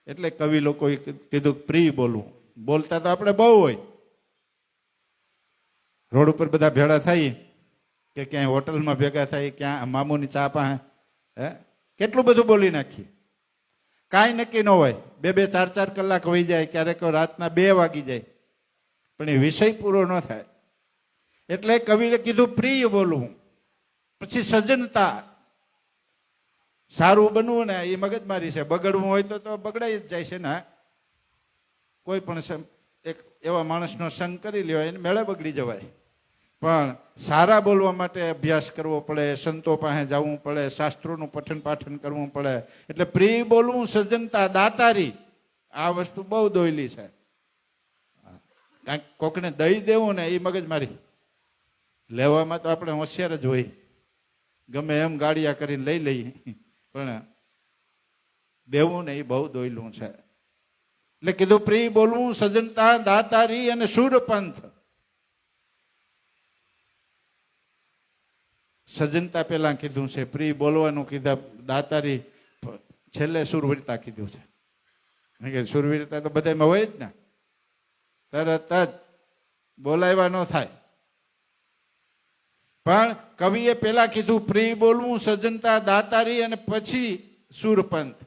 એટલે કવિ લોકોએ કીધું પ્રિય બોલવું. બોલતા તો આપણે બહુ હોય, રોડ ઉપર બધા ભેળા થઈ કે ક્યાંય હોટલમાં ભેગા થાય, ક્યાં મામુની ચા પાસે, કેટલું બધું બોલી નાખીએ. કાંઈ નક્કી ન હોય, 2-4 કલાક વહી જાય, ક્યારેક રાતના 2 વાગી જાય, પણ એ વિષય પૂરો ન થાય. એટલે કવિએ કીધું પ્રિય બોલવું. પછી સજ્જનતા, સારું બનવું ને એ મગજમારી છે, બગડવું હોય તો બગડાઈ જ જાય છે ને. કોઈ પણ એક એવા માણસનો સંગ કરી લેવાય એને મેળે બગડી જવાય. પણ સારા બોલવા માટે અભ્યાસ કરવો પડે, સંતો પાસે જવું પડે, શાસ્ત્રોનું પઠન પાઠન કરવું પડે. એટલે પ્રિય બોલવું, સજ્જનતા, દાતારી, આ વસ્તુ બહુ દોયલી છે. કાંઈક કોકને દઈ દેવું ને એ મગજમારી. લેવામાં તો આપણે હોશિયાર જ હોય, ગમે એમ ગાડિયા કરીને લઈ લઈએ, પણ દેવું ને એ બહુ દોયલું છે. એટલે કીધું પ્રિય બોલવું, સજ્જનતા, દાતારી અને સુરપંથ. સજ્જનતા પેલા કીધું છે, પ્રિય બોલવાનું કીધા, દાતારી છેલ્લે સુરવીરતા કીધું છે. સુરવીરતા તો બધામાં હોય જ ને, તરત જ બોલાવ્યા ન થાય. પણ કવિએ પેલા કીધું પ્રિય બોલવું, સજ્જનતા, દાતારી અને પછી સુરપંથ.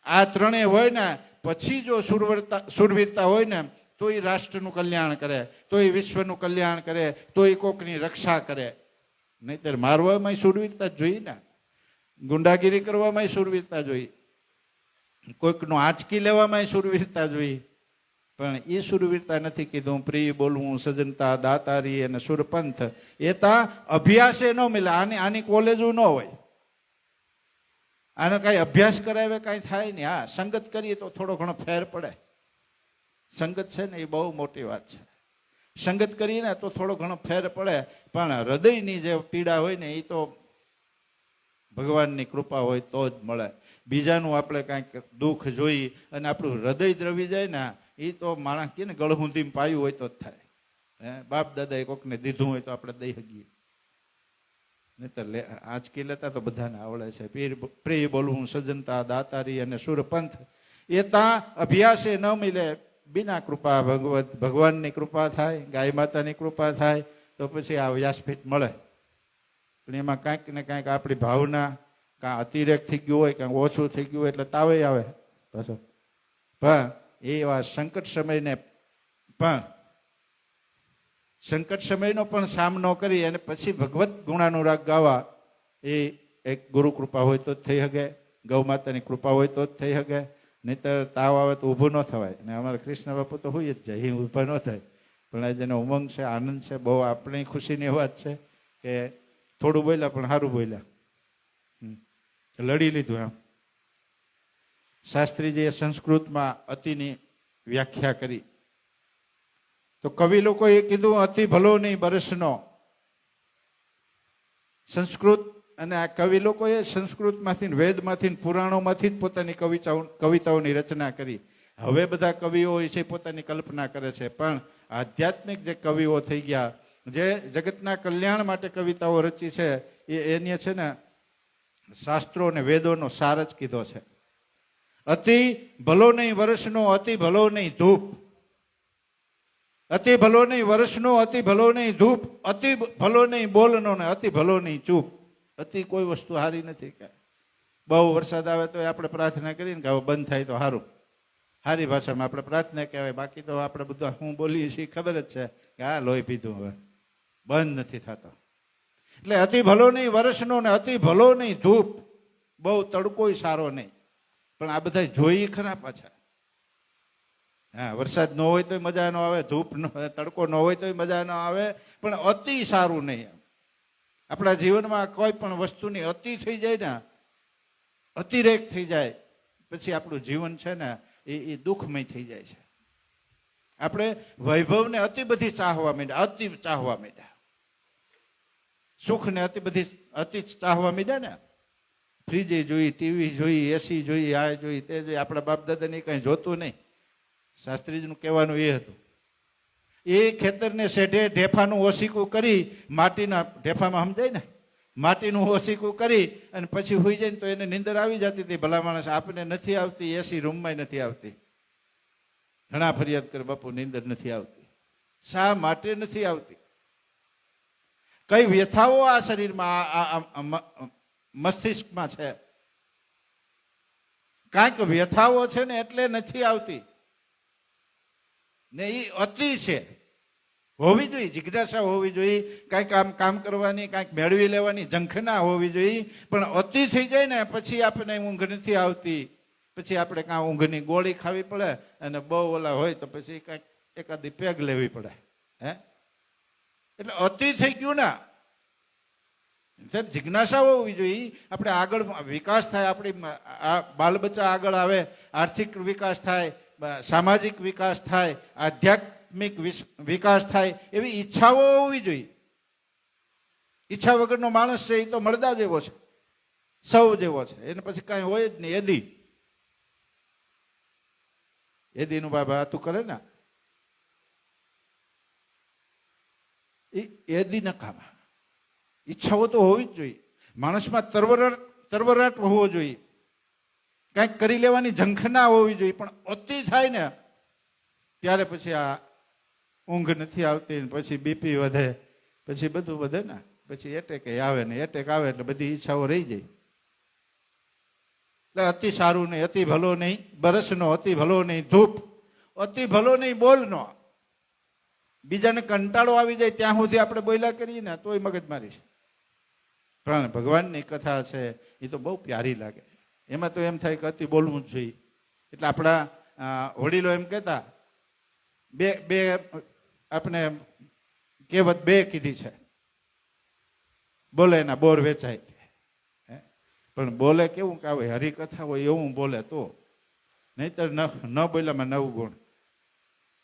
આ ત્રણેય હોય ને પછી જો સુરવીરતા હોય ને તો એ રાષ્ટ્રનું કલ્યાણ કરે, તો એ વિશ્વનું કલ્યાણ કરે, તો એ કોકની રક્ષા કરે. નહીતર મારવામાં સુરવીરતા જ જોઈએ ને, ગુંડાગીરી કરવામાં સુરવીરતા જોઈએ, કોઈકનું આંચકી લેવામાં સુરવીરતા જોઈએ. પણ એ સુરવીરતા નથી. કીધું પ્રિય બોલવું, સજ્જનતા, દાતારી અને સુરપંથ. એ તા અભ્યાસે ન મળે. આની કોલેજો ન હોય, આનો કાંઈ અભ્યાસ કરાવે કાંઈ થાય નહીં. હા, સંગત કરીએ તો થોડો ઘણો ફેર પડે. સંગત છે ને એ બહુ મોટી વાત છે. સંગત કરીએ ને તો થોડો ઘણો ફેર પડે, પણ હૃદયની જે પીડા હોય ને એ તો ભગવાનની કૃપા હોય તો જ મળે. બીજાનું આપણે કાંઈક દુઃખ જોઈ અને આપણું હૃદય દ્રવી જાય ને, એ તો માણસ કે ને ગળહુંધીમાં પાયું હોય તો જ થાય. બાપ દાદાએ કોકને દીધું હોય તો આપણે દઈ શકીએ, નહીતર આંચકી લેતા તો બધાને આવડે છે. પ્રિય બોલવું, સજ્જનતા, દાતારી અને સુરપંથ. એ ત્યાં અભ્યાસે ન મળે, બિના કૃપા ભગવાનની કૃપા થાય, ગાય માતાની કૃપા થાય તો પછી આ વ્યાસપીઠ મળે. પણ એમાં કાંઈક ને કાંઈક આપણી ભાવના કાં અતિરેક થઈ ગયું હોય, કાંઈક ઓછું થઈ ગયું હોય એટલે તાવે આવે પાછો. પણ એવા સંકટ સમયનો પણ સામનો કરી અને પછી ભગવત ગુણાનુરાગ ગાવા, એ એક ગુરુ કૃપા હોય તો જ થઈ શકે, ગૌ માતાની કૃપા હોય તો જ થઈ શકે. નહીતર તાવ આવે તો ઊભું ન થવાય. ને અમારા કૃષ્ણ બાપુ તો હોય જ જાય, એ ઊભા ન થાય. પણ આ જેનો ઉમંગ છે, આનંદ છે, બહુ આપણી ખુશીની વાત છે કે થોડું બોલ્યા પણ સારું બોલ્યા, લડી લીધું. એમ શાસ્ત્રીજીએ સંસ્કૃતમાં અતિની વ્યાખ્યા કરી તો કવિ લોકોએ કીધું અતિ ભલો નહીં બરસનો. સંસ્કૃત અને આ કવિ લોકોએ સંસ્કૃતમાંથી, વેદમાંથી, પુરાણોમાંથી જ પોતાની કવિતાઓની રચના કરી. હવે બધા કવિઓ છે પોતાની કલ્પના કરે છે, પણ આધ્યાત્મિક જે કવિઓ થઈ ગયા, જે જગતના કલ્યાણ માટે કવિતાઓ રચી છે, એને છે ને શાસ્ત્રો અને વેદોનો સાર જ કીધો છે. અતિ ભલો નહીં વર્ષનો, અતિ ભલો નહીં ધૂપ. અતિ ભલો નહીં વર્ષનો, અતિ ભલો નહીં ધૂપ. અતિ ભલો નહીં બોલનો ને અતિ ભલો નહીં ચૂપ. અતિ કોઈ વસ્તુ સારી નથી. કે બહુ વરસાદ આવે તો આપણે પ્રાર્થના કરીને કે હવે બંધ થાય તો સારું, સારી ભાષામાં આપણે પ્રાર્થના કહેવાય. બાકી તો આપણે બધા શું બોલીએ છીએ ખબર જ છે કે આ લોહી પીધું હવે બંધ નથી થતો. એટલે અતિ ભલો નહીં વર્ષનો ને અતિ ભલો નહીં ધૂપ. બહુ તડકોય સારો નહીં, પણ આ બધા જોઈ ખરા પાછા. હા, વરસાદ ન હોય તો મજા ન આવે, ધૂપ તડકો ન હોય તો મજા ન આવે, પણ અતિ સારું નહીં. આપણા જીવનમાં કોઈ પણ વસ્તુની અતિ થઈ જાય ને, અતિરેક થઈ જાય, પછી આપણું જીવન છે ને એ દુઃખમય થઈ જાય છે. આપણે વૈભવને અતિ બધી ચાહવા માંડ્યા, અતિ ચાહવા માંડ્યા. સુખને અતિ ચાહવા માંડ્યા ને. ફ્રીજે જોઈ, ટીવી જોઈ, એસી જોઈ, આ જોઈ, તે જોઈ. આપણા બાપ દાદાને કઈ જોતું નહીં. શાસ્ત્રીજીનું કહેવાનું એ હતું, એ ખેતરને શેઢે ઢેફાનું ઓસીકું કરી માટીના ઢેફામાં સમજાય ને, માટીનું ઓસીકું કરી અને પછી હુઈ જાય ને તો એને નીંદર આવી જતી હતી. ભલા માણસ આપને નથી આવતી, એસી રૂમમાં નથી આવતી. ઘણા ફરિયાદ કરે બાપુ નીંદર નથી આવતી. શા માટે નથી આવતી? કઈ વ્યથાઓ આ શરીરમાં મસ્તિષ્કમાં છે? કાંઈક વ્યથાઓ છે ને એટલે નથી આવતી ને. એ અતિ છે. હોવી જોઈએ જિજ્ઞાસા, હોવી જોઈએ કાંઈક કામ કરવાની, કાંઈક મેળવી લેવાની ઝંખના હોવી જોઈએ. પણ અતિ થઈ જાય ને પછી આપણને ઊંઘ નથી આવતી. પછી આપણે કાં ઊંઘની ગોળી ખાવી પડે અને બહુ ઓલા હોય તો પછી કાંઈક એકાદી પેગ લેવી પડે. હે એટલે અતિ થઈ ગયું ને. સાહેબ જિજ્ઞાસા હોવી જોઈએ. આપણે આગળ વિકાસ થાય, આપણી બાળ બચ્ચા આગળ આવે, આર્થિક વિકાસ થાય, સામાજિક વિકાસ થાય, આધ્યાત્મિક વિકાસ થાય, એવી ઈચ્છાઓ હોવી જોઈએ. ઈચ્છા વગરનો માણસ છે એ તો મળદા જેવો છે, સૌ જેવો છે. એને પછી કાંઈ હોય જ નહીં. એદીનું બાબા આતું કરે ને એદી નકામા. ઈચ્છાઓ તો હોવી જ જોઈએ. માણસમાં તરવરાટ હોવો જોઈએ, કંઈક કરી લેવાની ઝંખના હોવી જોઈએ. પણ અતિ થાય ને ત્યારે પછી આ ઊંઘ નથી આવતી, પછી બીપી વધે, પછી બધું વધે ને, પછી એટેક આવે ને. એટેક આવે એટલે બધી ઈચ્છાઓ રહી જાય. એટલે અતિ સારું નહીં, અતિ ભલો નહીં બરસનો, અતિ ભલો નહીં ધૂપ, અતિ ભલો નહીં બોલનો. બીજાને કંટાળો આવી જાય ત્યાં સુધી આપણે બોલ્યા કરીએ ને તોય મગજમારી છે. પણ ભગવાનની કથા છે એ તો બહુ પ્યારી લાગે. એમાં તો એમ થાય કે અતિ બોલવું જ જોઈએ. એટલે આપણા વડીલો એમ કહેતા, બે આપણે કહેવત બે કીધી છે, બોલે એના બોર વેચાય. પણ બોલે કેવું કે આવે હરિકથા હોય એવું બોલે તો, નહીતર ન બોલ્યામાં 9 ગુણ.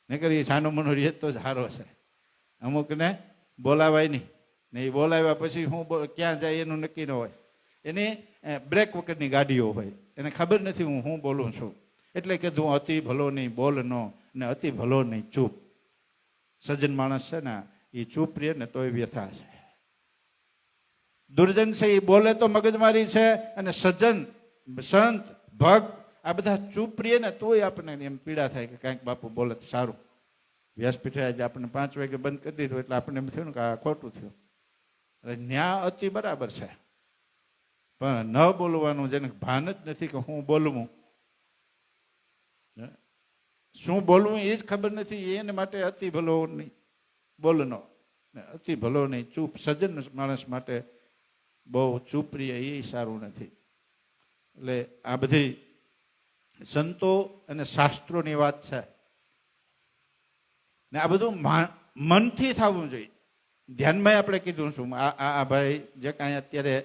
નહીતર એ છાનો મનો રીત તો જ સારો છે. અમુકને બોલાવાય નહીં ને એ બોલાવ્યા પછી હું ક્યાં જાય એનું નક્કી ન હોય. એની બ્રેક વગરની ગાડીઓ હોય, એને ખબર નથી હું બોલું છું. એટલે કીધું અતિ ભલો નહીં બોલનો ને અતિ ભલો નહીં ચૂપ. સજ્જન માણસ છે ને એ ચૂપ રહે ને તોય વ્યથા છે. દુર્જન છે એ બોલે તો મગજમારી છે, અને સજ્જન સંત ભક્ત આ બધા ચૂપ રહે ને તોય આપણને એમ પીડા થાય કે કાંઈક બાપુ બોલે તો સારું. વ્યાસપીઠે આજે આપણને 5 વાગે બંધ કરી દીધું એટલે આપણને એમ થયું ને કે આ ખોટું થયું. ન્યા અતિ બરાબર છે, પણ ન બોલવાનું જેને ભાન જ નથી કે હું બોલવું, શું બોલવું એ જ ખબર નથી, એને માટે અતિ ભલો નહીં બોલનો અતિ ભલો નહીં ચૂપ. સજ્જન માણસ માટે બહુ ચૂપ રહે એ સારું નથી. એટલે આ બધી સંતો અને શાસ્ત્રોની વાત છે ને આ બધું મનથી થવું જોઈએ. ધ્યાનમાં આપણે કીધું છું. આ ભાઈ જે કાંઈ અત્યારે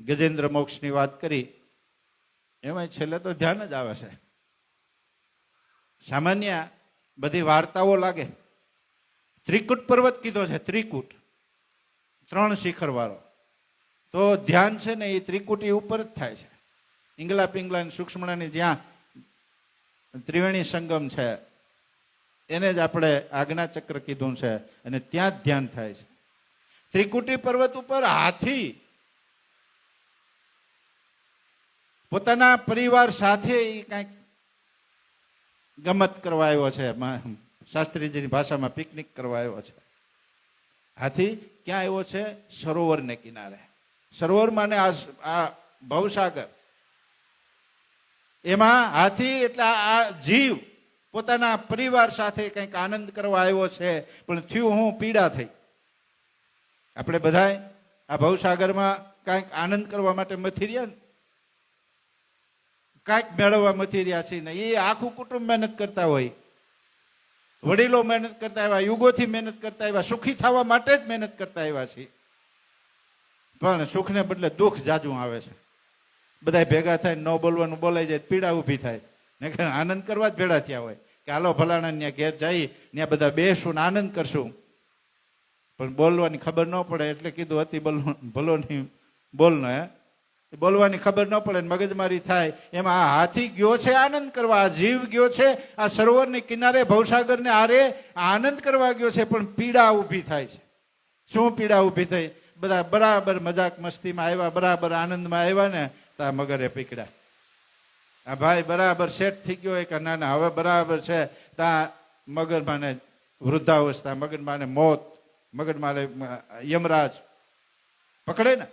ગજેન્દ્ર મોક્ષની વાત કરી એમાં છેલ્લે તો ધ્યાન જ આવે છે. સામાન્ય બધી વાર્તાઓ લાગે. ત્રિકૂટ પર્વત કીધો છે, ત્રિકૂટ 3 શિખર વાળો. તો ધ્યાન છે ને એ ત્રિકૂટી ઉપર જ થાય છે. ઈંગલા પિંગલા સૂક્ષ્મણાની જ્યાં ત્રિવેણી સંગમ છે એને જ આપણે આજ્ઞા ચક્ર કીધું છે, અને ત્યાં જ ધ્યાન થાય છે. ત્રિકૂટી પર્વત ઉપર હાથી પોતાના પરિવાર સાથે કંઈક ગમત કરવા આવ્યો છે. શાસ્ત્રીજીની ભાષામાં પિકનિક કરવા આવ્યો છે. હાથી ક્યાં આવ્યો છે? સરોવરને કિનારે. સરોવરમાં ને આ ભવસાગર, એમાં હાથી એટલે આ જીવ પોતાના પરિવાર સાથે કંઈક આનંદ કરવા આવ્યો છે. પણ થયું હું પીડા થઈ. આપણે બધાય આ ભવસાગરમાં કાંઈક આનંદ કરવા માટે મથી રહ્યા ને, કાંઈક મેળવવા મથી રહ્યા છીએ ને. એ આખું કુટુંબ મહેનત કરતા હોય, વડીલો મહેનત કરતા આવ્યા, યુગોથી મહેનત કરતા આવ્યા, સુખી થવા માટે જ મહેનત કરતા આવ્યા છે. પણ સુખને બદલે દુઃખ જાજુ આવે છે. બધા ભેગા થાય ન બોલવાનું બોલાઈ જાય, પીડા ઊભી થાય. ને આનંદ કરવા જ ભેળા થયા હોય કે હાલો ફલાણા ત્યાં ઘેર જઈ ત્યાં બધા બેસું ને આનંદ કરશું. પણ બોલવાની ખબર ન પડે એટલે કીધું અતિ ભલો નહીં બોલનો. બોલવાની ખબર ન પડે, મગજમારી થાય. એમાં આ હાથી ગયો છે આનંદ કરવા, આ જીવ ગયો છે આ સરોવરની કિનારે ભવસાગરને આરે આનંદ કરવા ગયો છે, પણ પીડા ઊભી થાય છે. શું પીડા ઊભી થઈ? બધા બરાબર મજાક મસ્તીમાં આવ્યા, બરાબર આનંદમાં આવ્યા ને તા મગરે પીકડ્યા. આ ભાઈ બરાબર સેટ થઈ ગયો કે ના ના હવે બરાબર છે, ત્યાં મગરમાને વૃદ્ધાવસ્થા, મગરમાને મોત, મગરમાને યમરાજ પકડે ને,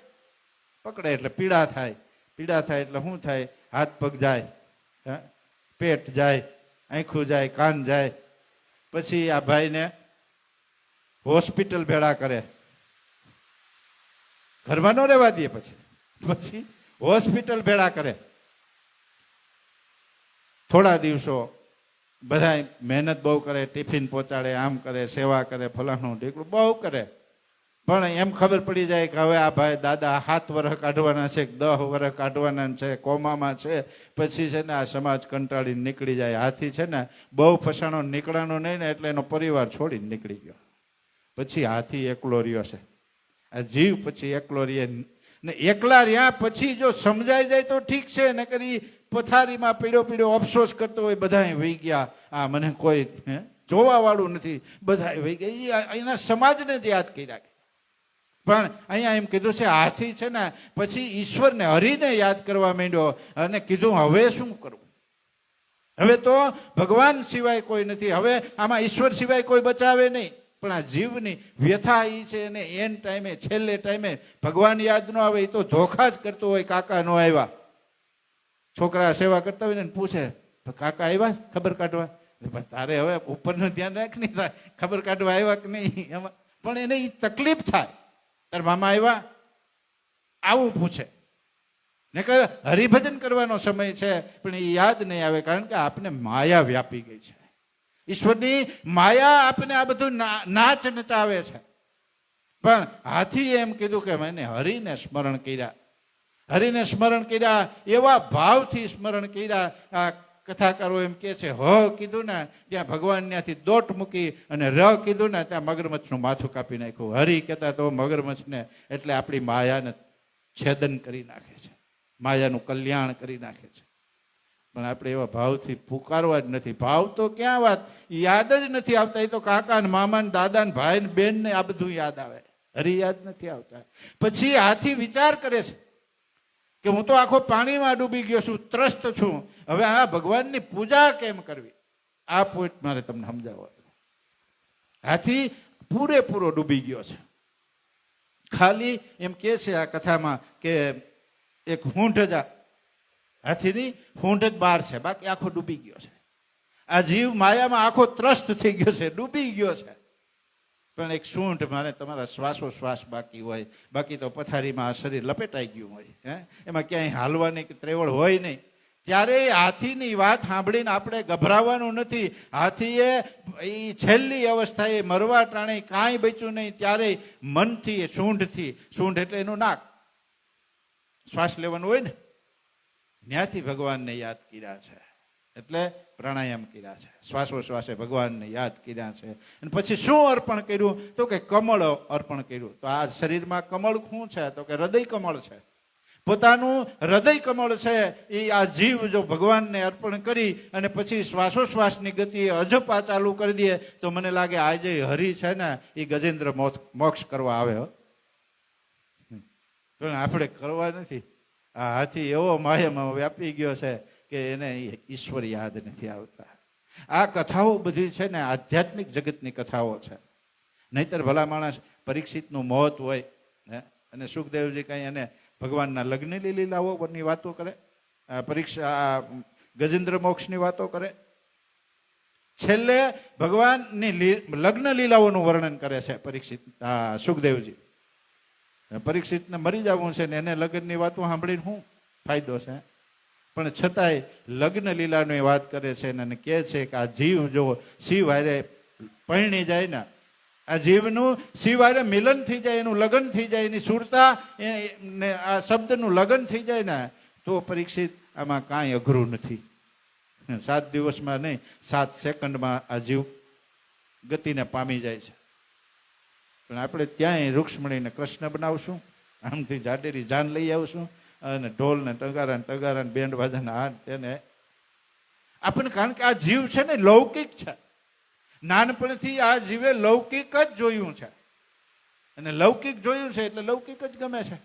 પકડે એટલે પીડા થાય, પીડા થાય એટલે શું થાય? હાથ પગ જાય, પેટ જાય, આંખું જાય, કાન જાય. પછી આ ભાઈને હોસ્પિટલ ભેળા કરે, ઘરમાં ન રહેવા દે, પછી હોસ્પિટલ ભેળા કરે. થોડા દિવસો બધા મહેનત બહુ કરે, ટિફિન પહોંચાડે, આમ કરે, સેવા કરે, ફલાણું ઢીકડું બહુ કરે. પણ એમ ખબર પડી જાય કે હવે આ ભાઈ દાદા 7 વર્ષ કાઢવાના છે, 10 વર્ષ કાઢવાના છે, કોમામાં છે. પછી છે ને આ સમાજ કંટાળીને નીકળી જાય. હાથી છે ને બહુ ફસાણો નીકળાનો નહીં ને એટલે એનો પરિવાર છોડીને નીકળી ગયો. પછી હાથી એકલો રહ્યો છે. આ જીવ પછી એકલો રહે ને, એકલા રહ્યા પછી જો સમજાઈ જાય તો ઠીક છે, ને કરી પથારીમાં પીડો પીડો અફસોસ કરતો હોય બધાય વહી ગયા, આ મને કોઈ જોવા વાળું નથી, બધા વહી ગયા. એના સમાજને જ યાદ કર્યા. પણ અહીંયા એમ કીધું છે હાથી છે ને પછી ઈશ્વરને હરિને યાદ કરવા માંડ્યો અને કીધું હવે શું કરવું? હવે તો ભગવાન સિવાય કોઈ નથી, હવે આમાં ઈશ્વર સિવાય કોઈ બચાવે નહીં. પણ આ જીવની વ્યથા એ છે ને એન ટાઈમે છેલ્લે ટાઈમે ભગવાન યાદ ન આવે, એ તો ધોખા જ કરતો હોય. કાકા નો આવ્યા, છોકરા સેવા કરતા હોય ને પૂછે કાકા આવ્યા ખબર કાઢવા? તારે હવે ઉપરનું ધ્યાન રાખ, નહીં થાય ખબર કાઢવા આવ્યા કે નહીં. એમાં પણ એને એ તકલીફ થાય, તાર મામા આવ્યા આવું પૂછે ને. હરિભજન કરવાનો સમય છે પણ એ યાદ નહીં આવે, કારણ કે આપને માયા વ્યાપી ગઈ છે. ઈશ્વરની માયા આપને આ બધું નાચ નચાવે છે. પણ હાથી એમ કીધું કે મેં હરિને સ્મરણ કર્યા, હરિને સ્મરણ કર્યા, એવા ભાવથી સ્મરણ કર્યા. આ કથાકારો એમ કે છે હ કીધું ને ત્યાં ભગવાન ત્યાંથી દોટ મૂકી અને ર કીધું ને ત્યાં મગરમચ્છનું માથું કાપી નાખ્યું. હરિ કહેતા તો મગરમચ્છને એટલે આપણી માયાને છેદન કરી નાખે છે, માયાનું કલ્યાણ કરી નાખે છે. પણ આપણે એવા ભાવથી પુકારવા જ નથી. ભાવ તો ક્યાં વાત, યાદ જ નથી આવતા. એ તો કાકા ને મામા ને દાદા ને ભાઈ ને બેન ને આ બધું યાદ આવે, હરિ યાદ નથી આવતા. પછી હાથી વિચાર કરે છે કે હું તો આખો પાણીમાં ડૂબી ગયો છું, ત્રસ્ત છું, હવે આ ભગવાનની પૂજા કેમ કરવી? આ પોઈન્ટ મારે તમને સમજાવવો હતો. હાથી પૂરેપૂરો ડૂબી ગયો છે. ખાલી એમ કે છે આ કથામાં કે એક હૂંઠ જ હાથીની હૂંઠ જ બહાર છે, બાકી આખો ડૂબી ગયો છે. આ જીવ માયામાં આખો ત્રસ્ત થઈ ગયો છે, ડૂબી ગયો છે. પણ એક સૂંઠ મારે તમારા શ્વાસોશ્વાસ બાકી હોય, બાકી તો પથારીમાં આ શરીર લપેટાઈ ગયું હોય, એમાં ક્યાંય હાલવાની કે ત્રેવડ હોય નહીં. ત્યારે હાથીની વાત સાંભળીને આપણે ગભરાવાનું નથી. હાથીએ એ છેલ્લી અવસ્થાએ મરવા ટાણે કાંઈ બચ્યું નહીં, ત્યારે મનથી સૂંઢથી, સૂંઢ એટલે એનું નાક, શ્વાસ લેવાનું હોય ને, ત્યાંથી ભગવાનને યાદ કર્યા છે. એટલે પ્રાણાયામ કર્યા છે, શ્વાસોશ્વાસે ભગવાનને યાદ કર્યા છે. અને પછી શું અર્પણ કર્યું? તો કે કમળ અર્પણ કર્યું. તો આ શરીરમાં કમળ શું છે? તો કે હૃદય કમળ છે. પોતાનું હૃદય કમળ છે એ આ જીવ જો ભગવાનને અર્પણ કરી અને પછી શ્વાસોશ્વાસની ગતિ અજપા ચાલુ કરી દે તો મને લાગે આજે હરિ છે ને એ ગજેન્દ્ર મોક્ષ કરવા આવે. પણ આપણે કરવા નથી. આ હાથી એવો માયામાં વ્યાપી ગયો છે કે એને ઈશ્વર યાદ નથી આવતા. આ કથાઓ બધી છે ને આધ્યાત્મિક જગતની કથાઓ છે. નહીતર ભલા માણસ પરીક્ષિતનું મોત હોય અને સુખદેવજી કઈ એને ભગવાનના લગ્નની લીલાઓની વાતો કરે, પરીક્ષા ગજેન્દ્ર મોક્ષની વાતો કરે, છેલ્લે ભગવાનની લગ્ન લીલાઓનું વર્ણન કરે છે પરીક્ષિત સુખદેવજી. પરીક્ષિતને મરી જવું છે ને એને લગ્નની વાતો સાંભળીને શું ફાયદો છે? પણ છતાંય લગ્ન લીલાની વાત કરે છે અને કહે છે કે આ જીવ જો શિવ હારે પરણી જાય ને, આ જીવનું શિવ હારે મિલન થઈ જાય, એનું લગ્ન થઈ જાય, એની સુરતા ને આ શબ્દનું લગ્ન થઈ જાય ને તો પરીક્ષિત આમાં કાંઈ અઘરું નથી. 7 દિવસમાં નહીં 7 સેકન્ડમાં આ જીવ ગતિને પામી જાય છે. પણ આપણે ત્યાંય રૂક્ષ્મણીને કૃષ્ણ બનાવશું, આમથી જાડેરી જાન લઈ આવશું અને ઢોલ ને તગારા ને બેન્ડ વાજાના હાથ તેને આપણને, કારણ કે આ જીવ છે ને લૌકિક છે. નાનપણથી આ જીવે લૌકિક જ જોયું છે. અને લૌકિક જોયું છે એટલે લૌકિક જ ગમે છે.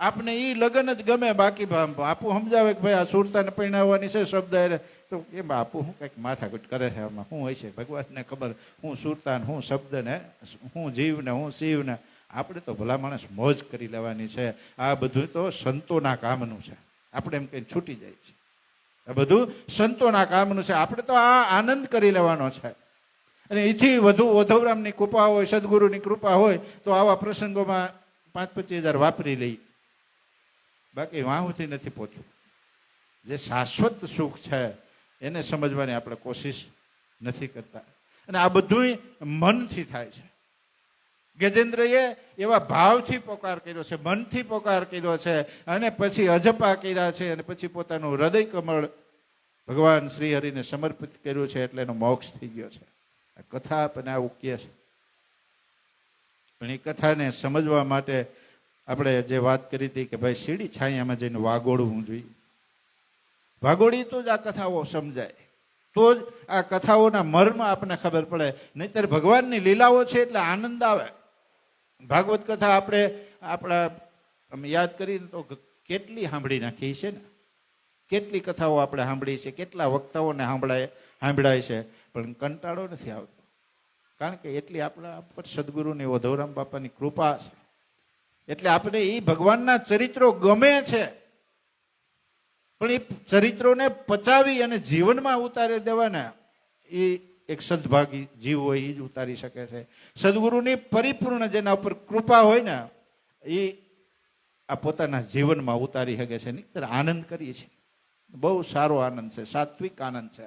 આપને ઈ લગ્ન જ ગમે. બાકી બાપુ સમજાવે કે ભાઈ આ સુરતાને પરણાવવાની છે શબ્દ એટલે તો એ બાપુ શું કંઈક માથાકૂટ કરે છે આમાં શું હોય છે ભગવાનને ખબર. હું સુરતાન હું શબ્દ ને હું જીવ ને હું શિવ ને આપણે તો ભલા માણસ મોજ કરી લેવાની છે. આ બધું તો સંતોના કામનું છે. આપણે એમ કઈ છૂટી જાય છે. આ બધું સંતોના કામનું છે. આપણે તો આ આનંદ કરી લેવાનો છે. અને એથી વધુ ઓધવરામની કૃપા હોય સદગુરુની કૃપા હોય તો આવા પ્રસંગોમાં 5-25 હજાર વાપરી લઈ. બાકી વાહુથી નથી પહોંચવું. જે શાશ્વત સુખ છે એને સમજવાની આપણે કોશિશ નથી કરતા. અને આ બધું મનથી થાય છે. ગજેન્દ્રએ એવા ભાવથી પોકાર કર્યો છે, મનથી પોકાર કર્યો છે, અને પછી અજપા કર્યા છે, અને પછી પોતાનું હૃદય કમળ ભગવાન શ્રી હરિને સમર્પિત કર્યું છે એટલે એનો મોક્ષ થઈ ગયો છે. આ કથા આપણને આવું કહે છે. પણ એ કથાને સમજવા માટે આપણે જે વાત કરી હતી કે ભાઈ સીડી છાયામાં જઈને વાગોળવું જોઈએ. વાગોળી તો જ આ કથાઓ સમજાય, તો જ આ કથાઓના મર્મ આપણને ખબર પડે. નહીંતર ભગવાનની લીલાઓ છે એટલે આનંદ આવે. ભાગવત કથા આપણે આપણા યાદ કરીને તો કેટલી સાંભળી નાખી છે ને, કેટલી કથાઓ આપણે સાંભળી છે, કેટલા વક્તાઓને સાંભળાય છે, પણ કંટાળો નથી આવતો. કારણ કે એટલી આપણા પર સદગુરુની ઓધવરામ બાપાની કૃપા છે. એટલે આપણે એ ભગવાનના ચરિત્રો ગમે છે, પણ એ ચરિત્રોને પચાવી અને જીવનમાં ઉતારી દેવાના એ એક સદભાગી જીવ હોય એ જ ઉતારી શકે છે. સદગુરુની પરિપૂર્ણ જેના ઉપર કૃપા હોય ને એ આ પોતાના જીવનમાં ઉતારી શકે છે. નહીંતર આનંદ કરીએ છીએ, બહુ સારો આનંદ છે, સાત્વિક આનંદ છે.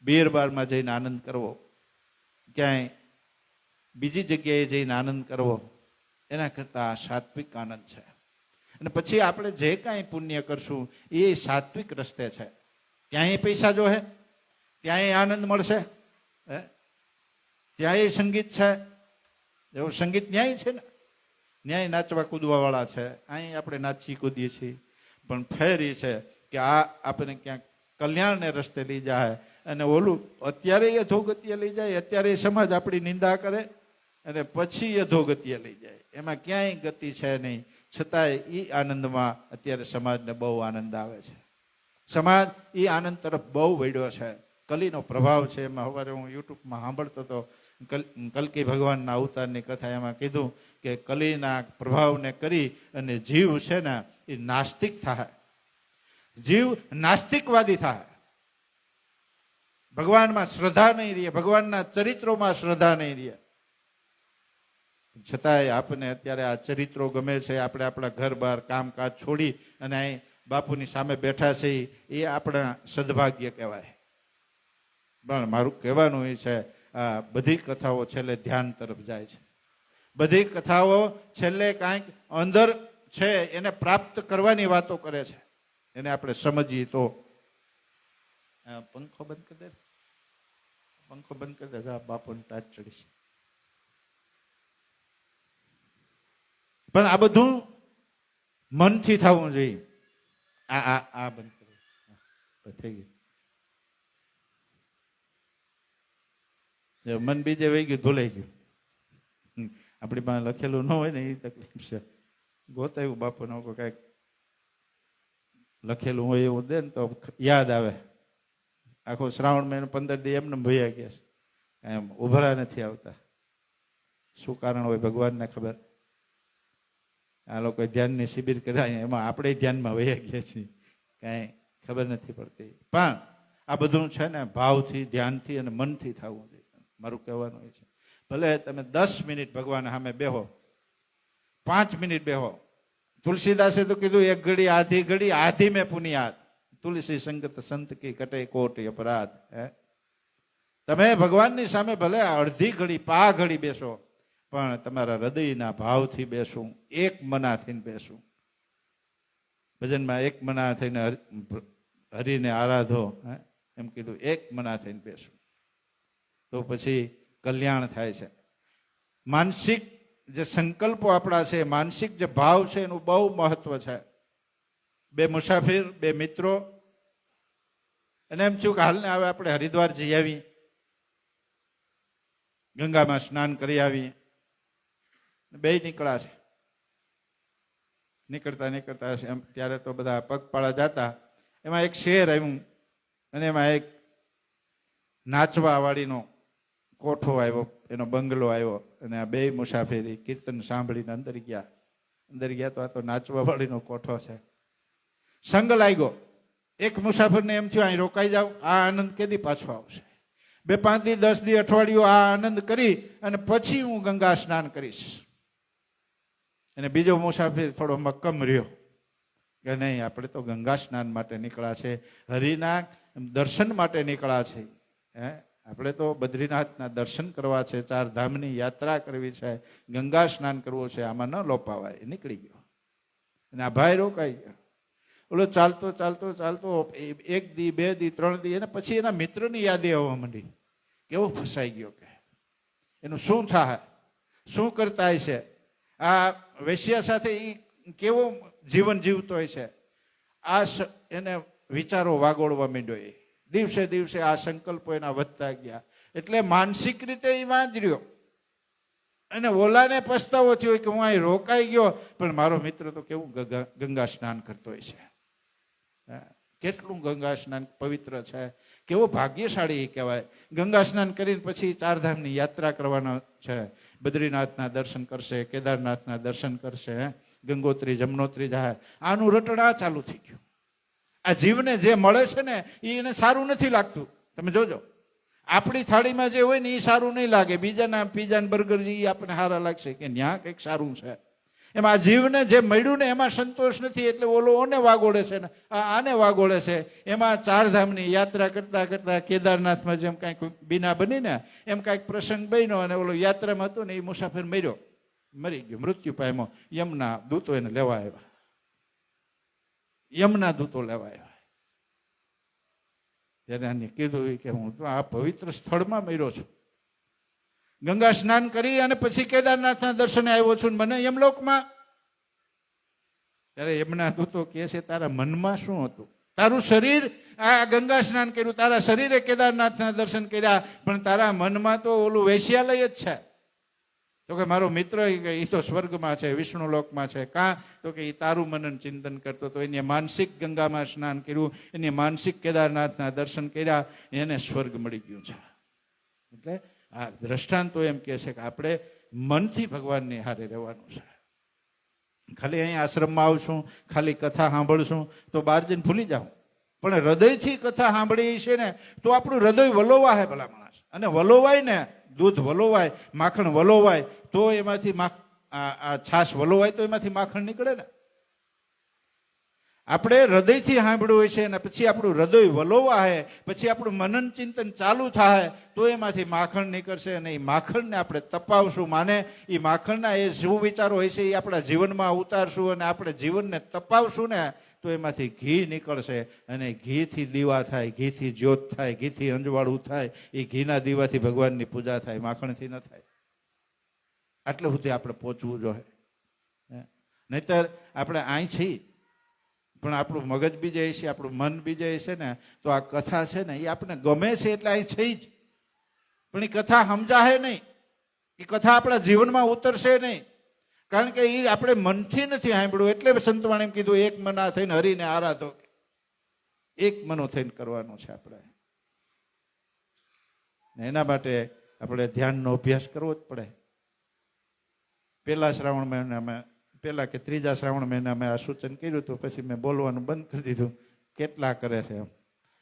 બેર બારમાં જઈને આનંદ કરવો, ક્યાંય બીજી જગ્યાએ જઈને આનંદ કરવો, એના કરતાં આ સાત્વિક આનંદ છે. અને પછી આપણે જે કાંઈ પુણ્ય કરશું એ સાત્વિક રસ્તે છે. ત્યાંય પૈસા જોહે, ત્યાંય આનંદ મળશે, ત્યાંય સંગીત છે. એવું સંગીત ન્યાય છે ને, ન્યાય નાચવા કૂદવા વાળા છે. અહીં આપણે નાચી કૂદીએ છીએ, પણ ફેર એ છે કે આ આપણને ક્યાંક કલ્યાણને રસ્તે લઈ જાય. અને ઓલું અત્યારે અધોગતિએ લઈ જાય, અત્યારે સમાજ આપણી નિંદા કરે અને પછી અધોગતિએ લઈ જાય. એમાં ક્યાંય ગતિ છે નહીં. છતાંય એ આનંદમાં અત્યારે સમાજને બહુ આનંદ આવે છે. સમાજ એ આનંદ તરફ બહુ વળ્યો છે. કલીનો પ્રભાવ છે. એમાં સવારે હું યુટ્યુબમાં સાંભળતો હતો કલ્કી ભગવાનના અવતારની કથા. એમાં કીધું કે કલીના પ્રભાવને કરી અને જીવ છે ને એ નાસ્તિક થાય, જીવ નાસ્તિકવાદી થાય. ભગવાનમાં શ્રદ્ધા નહીં રહે, ભગવાનના ચરિત્રોમાં શ્રદ્ધા નહીં રહે. છતાંય આપણને અત્યારે આ ચરિત્રો ગમે છે. આપણે આપણા ઘર બહાર કામકાજ છોડી અને અહીં બાપુની સામે બેઠા છે એ આપણા સદભાગ્ય કહેવાય. પણ મારું કહેવાનું એ છે આ બધી કથાઓ છેલ્લે ધ્યાન તરફ જાય છે. બધી કથાઓ છેલ્લે કાંઈક અંદર છે એને પ્રાપ્ત કરવાની વાતો કરે છે. એને આપણે સમજીએ તો. પંખો બંધ કરી દે, પંખો બંધ કરી દે, બાપુને ટાટ ચડી છે. પણ આ બધું મનથી થવું જોઈએ. આ બંધ કરી થઈ ગયું. મન બીજે વહી ગયું, ધોલાઈ ગયું. આપણી પાસે લખેલું ન હોય ને એ તકલીફ છે. ગોતાયું બાપુને કઈક લખેલું હોય એવું દે ને તો યાદ આવે. આખો શ્રાવણ મહિનો 15 દી એમને ભયા ગયા છે, એમ ઉભરા નથી આવતા. શું કારણ હોય ભગવાનને ખબર. આ લોકો ધ્યાનની શિબિર કરાય એમાં આપણે ધ્યાનમાં વહી ગયા છીએ, કાંઈ ખબર નથી પડતી. પણ આ બધું છે ને ભાવથી, ધ્યાનથી અને મનથી થવું જોઈએ. મારું કહેવાનું એ છે. ભલે તમે 10 મિનિટ ભગવાન સામે બેહો, 5 મિનિટ બેહો. તુલસીદાસે તો કીધું 1 ઘડી આધી ઘડી આધી મેં પુનિયાદ, તુલસી સંગત સંત કી કટે કોટી અપરાધ. તમે ભગવાનની સામે ભલે અડધી ઘડી પા ઘડી બેસો, પણ તમારા હૃદયના ભાવથી બેસું, એક મના થઈને બેસું. ભજનમાં એક મના થઈને હરિને આરાધો, એમ કીધું. એક મના થઈને બેસું તો પછી કલ્યાણ થાય છે. માનસિક જે સંકલ્પો આપણા છે, માનસિક જે ભાવ છે એનું બહુ મહત્વ છે. 2 મુસાફિર, 2 મિત્રો, અને એમ થયું કે હાલને હવે આપણે હરિદ્વાર જઈ આવી, ગંગામાં સ્નાન કરી આવી. બે નીકળ્યા છે. નીકળતા નીકળતા એમ ત્યારે તો બધા પગપાળા જતા. એમાં એક શેર આવ્યું અને એમાં એક નાચવા વાળીનો કોઠો આવ્યો, એનો બંગલો આવ્યો. અને આ બે મુસાફરી કીર્તન સાંભળીને અંદર ગયા તો આ તો નાચવા વાળીનો કોઠો છે. સંગ લાગ્યો. એક મુસાફરને એમ થયું અહીં રોકાઈ જાવ, આ આનંદ કેદી પાછો આવશે? 2-5 દી 10 દી અઠવાડિયું આ આનંદ કરી અને પછી હું ગંગા સ્નાન કરીશ. અને બીજો મુસાફિર થોડો મક્કમ રહ્યો કે નહીં, આપણે તો ગંગા સ્નાન માટે નીકળ્યા છે, હરિના દર્શન માટે નીકળ્યા છે. આપણે તો બદ્રીનાથના દર્શન કરવા છે, 4 ધામની યાત્રા કરવી છે, ગંગા સ્નાન કરવું છે, આમાં ન લોપાવાય. નીકળી ગયો અને આ ભાઈ રોકાઈ ગયો. ઓલો ચાલતો ચાલતો ચાલતો 1 દી 2 દી 3 દી અને પછી એના મિત્રની યાદી આવવા માંડી. કેવો ફસાઈ ગયો, કે એનું શું થાય, શું કરતા છે, આ વેશ્યા સાથે એ કેવો જીવન જીવતો હોય છે. આ એને વિચારો વાગોળવા માંડ્યો. દિવસે દિવસે આ સંકલ્પો એના વધતા ગયા. એટલે માનસિક રીતે એ વાંજર્યો અને ઓલાને પસ્તાવો થયો કે હું અહીં રોકાઈ ગયો, પણ મારો મિત્ર તો કેવું ગંગા સ્નાન કરતો હોય છે. કેટલું ગંગા સ્નાન પવિત્ર છે, કેવો ભાગ્યશાળી કહેવાય. ગંગા સ્નાન કરીને પછી 4 ધામની યાત્રા કરવાના છે. બદ્રીનાથના દર્શન કરશે, કેદારનાથના દર્શન કરશે, ગંગોત્રી જમનોત્રી જાય. આનું રટડા ચાલુ થઈ ગયું. આ જીવને જે મળે છે ને એને સારું નથી લાગતું. તમે જોજો, આપણી થાળીમાં જે હોય ને એ સારું નહીં લાગે, બીજાના પીઝા ને બર્ગર એ આપણને સારા લાગશે કે ન્યા કંઈક સારું છે. એમાં આ જીવને જે મળ્યું ને એમાં સંતોષ નથી, એટલે ઓલો ઓને વાગોળે છે ને આને વાગોળે છે. એમાં 4 ધામની યાત્રા કરતા કરતા કેદારનાથમાં જેમ કાંઈક બીના બની ને એમ કાંઈક પ્રસંગ બન્યો અને ઓલો યાત્રામાં હતો ને એ મુસાફર મરી ગયો, મૃત્યુ પામ્યો. યમના દૂતો એને લેવા આવ્યા. યમના દૂતો લેવા આવ્યા. ત્યારે એને કીધું કે હું તો આ પવિત્ર સ્થળમાં મર્યો છું, ગંગા સ્નાન કરી અને પછી કેદારનાથના દર્શને આવ્યો છું, મને યમલોકમાં. ત્યારે યમના દૂતો કહે છે તારા મનમાં શું હતું? તારું શરીર આ ગંગા સ્નાન કર્યું, તારા શરીરે કેદારનાથના દર્શન કર્યા, પણ તારા મનમાં તો ઓલું વૈશ્યાલય જ છે. તો કે મારો મિત્ર એ તો સ્વર્ગમાં છે, વિષ્ણુ લોકમાં છે. કાં તો કે એ તારું મનન ચિંતન કરતો હતો. એને માનસિક ગંગામાં સ્નાન કર્યું, એને માનસિક કેદારનાથના દર્શન કર્યા, એને સ્વર્ગ મળી ગયું છે. એટલે આ દ્રષ્ટાંતો એમ કહે છે કે આપણે મનથી ભગવાનની હારે રહેવાનું છે. ખાલી અહીં આશ્રમમાં આવશું, ખાલી કથા સાંભળશું તો બહાર જઈને ભૂલી જાઉં, પણ હૃદયથી કથા સાંભળી છે ને તો આપણું હૃદય વલોવા હે ભલા માણસ. અને વલોવાય ને, દૂધ વલોવાય, માખણ વલોવાય તો એમાંથી આ છાશ વલોવાય તો એમાંથી માખણ નીકળે ને. આપણે હૃદયથી સાંભળ્યું હોય છે અને પછી આપણું હૃદય વલોવા હે, પછી આપણું મનન ચિંતન ચાલુ થાય તો એમાંથી માખણ નીકળશે. અને એ માખણને આપણે તપાવશું, માને એ માખણના એ શું વિચારો હોય છે એ આપણા જીવનમાં ઉતારશું અને આપણે જીવનને તપાવશું ને તો એમાંથી ઘી નીકળશે. અને ઘીથી દીવા થાય, ઘીથી જ્યોત થાય, ઘીથી અંજવાળું થાય. એ ઘીના દીવાથી ભગવાનની પૂજા થાય, માખણથી ન થાય. આટલે સુધી આપણે પહોંચવું જોઈએ. નહીતર આપણે અહીં છીએ પણ આપણું મગજ બી જાય છે, આપણું મન બી જાય છે ને તો આ કથા છે ને એ આપણને ગમે છે એટલે અહીં છે જ, પણ એ કથા સમજાશે નહીં, એ કથા આપણા જીવનમાં ઉતરશે નહીં. કારણ કે એ આપણે મનથી નથી સાંભળ્યું. એટલે સંતવાણે એમ કીધું એક મના થઈને હરીને આરાધો. એક મનો થઈને કરવાનું છે આપણે. એના માટે આપણે ધ્યાનનો અભ્યાસ કરવો જ પડે. પહેલા શ્રાવણ મહિનામાં પહેલા કે 3જા શ્રાવણ મહિનામાં આ સૂચન કર્યું હતું, પછી મેં બોલવાનું બંધ કરી દીધું. કેટલા કરે છે એમ.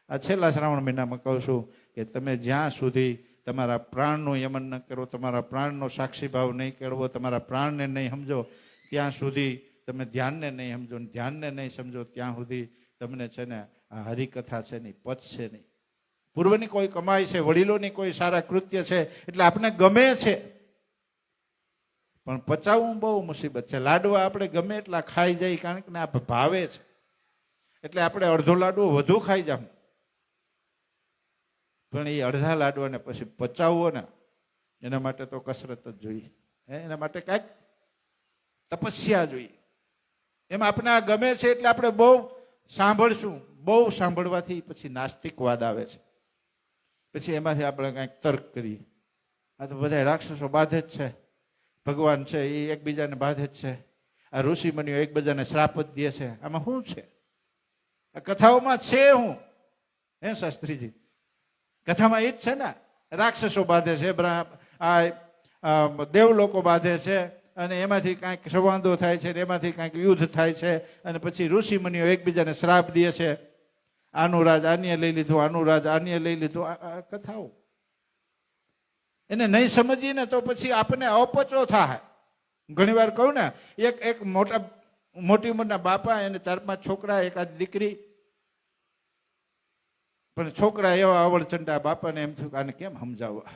આ છેલ્લા શ્રાવણ મહિનામાં કહું છું કે તમે જ્યાં સુધી તમારા પ્રાણનું યમન ન કરો, તમારા પ્રાણનો સાક્ષી ભાવ નહીં કેળવો, તમારા પ્રાણને નહીં સમજો ત્યાં સુધી તમે ધ્યાનને નહીં સમજો, ધ્યાનને નહીં સમજો ત્યાં સુધી તમને છે ને આ હરિકથા છે નહીં પચશે નહીં. પૂર્વની કોઈ કમાઈ છે, વડીલોની કોઈ સારા કૃત્ય છે એટલે આપણે ગમે છે, પણ પચાવવું બહુ મુસીબત છે. લાડવા આપણે ગમે એટલા ખાઈ જાય કારણ કે આ ભાવે છે એટલે આપણે અડધો લાડવો વધુ ખાઈ જાવ, પણ એ અડધા લાડવાને પછી પચાવવો ને એના માટે તો કસરત જ જોઈએ. એના માટે કાંઈક તપસ્યા જોઈએ. એમ આપણે આ ગમે છે એટલે આપણે બહુ સાંભળશું. બહુ સાંભળવાથી પછી નાસ્તિકવાદ આવે છે. પછી એમાંથી આપણે કાંઈક તર્ક કરીએ, આ તો બધા રાક્ષસો બાધે જ છે, ભગવાન છે એ એકબીજાને બાધે જ છે, આ ઋષિ મુનિઓ એકબીજાને શ્રાપ જ દે છે. આમાં શું છે? આ કથાઓમાં છે હું હે શાસ્ત્રીજી? કથામાં એ જ છે ને, રાક્ષસો બાંધે છે, દેવલોકો બાંધે છે, અને એમાંથી કાંઈક સંવાદો થાય છે, એમાંથી કાંઈક યુદ્ધ થાય છે, અને પછી ઋષિ મુનિઓ એકબીજાને શ્રાપ દે છે. આનું રાજ આને લઈ લીધું, આનું રાજ આને લઈ લીધું. આ કથાઓ એને નહીં સમજીએ ને તો પછી આપણને અપચો થાય. ઘણી વાર કહું ને, એક મોટી ઉંમરના બાપા, એને 4-5 છોકરા, એકાદ દીકરી, પણ છોકરા એવા અવળચંડા, બાપાને એમ થયું કે આને કેમ સમજાવવા.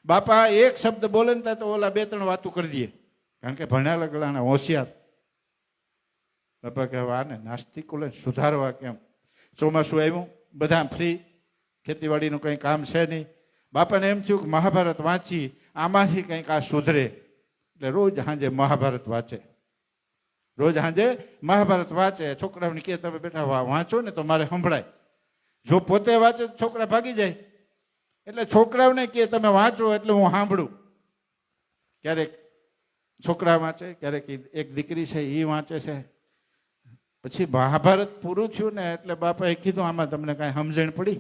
બાપા એક શબ્દ બોલે ને તો ઓલા 2-3 વાતો કરી દે, કારણ કે ભણેલા ગણાના હોશિયાર. બાપા કહેવા આને નાસ્તિકો સુધારવા કેમ? ચોમાસું આવ્યું, બધા ફ્રી, ખેતીવાડીનું કંઈ કામ છે નહીં. બાપાને એમ થયું કે મહાભારત વાંચી, આમાંથી કંઈક આ સુધરે. એટલે રોજ સાંજે મહાભારત વાંચે, રોજ સાંજે મહાભારત વાંચે. છોકરાઓને કહે તમે બેટા વાંચો ને તો મારે સંભળાય. જો પોતે વાંચે તો છોકરા ભાગી જાય, એટલે છોકરાઓને કહે તમે વાંચો એટલે હું સાંભળું. ક્યારેક છોકરા વાંચે, ક્યારેક એક દીકરી છે એ વાંચે છે. પછી મહાભારત પૂરું થયું ને એટલે બાપાએ કીધું આમાં તમને કાંઈ સમજણ પડી?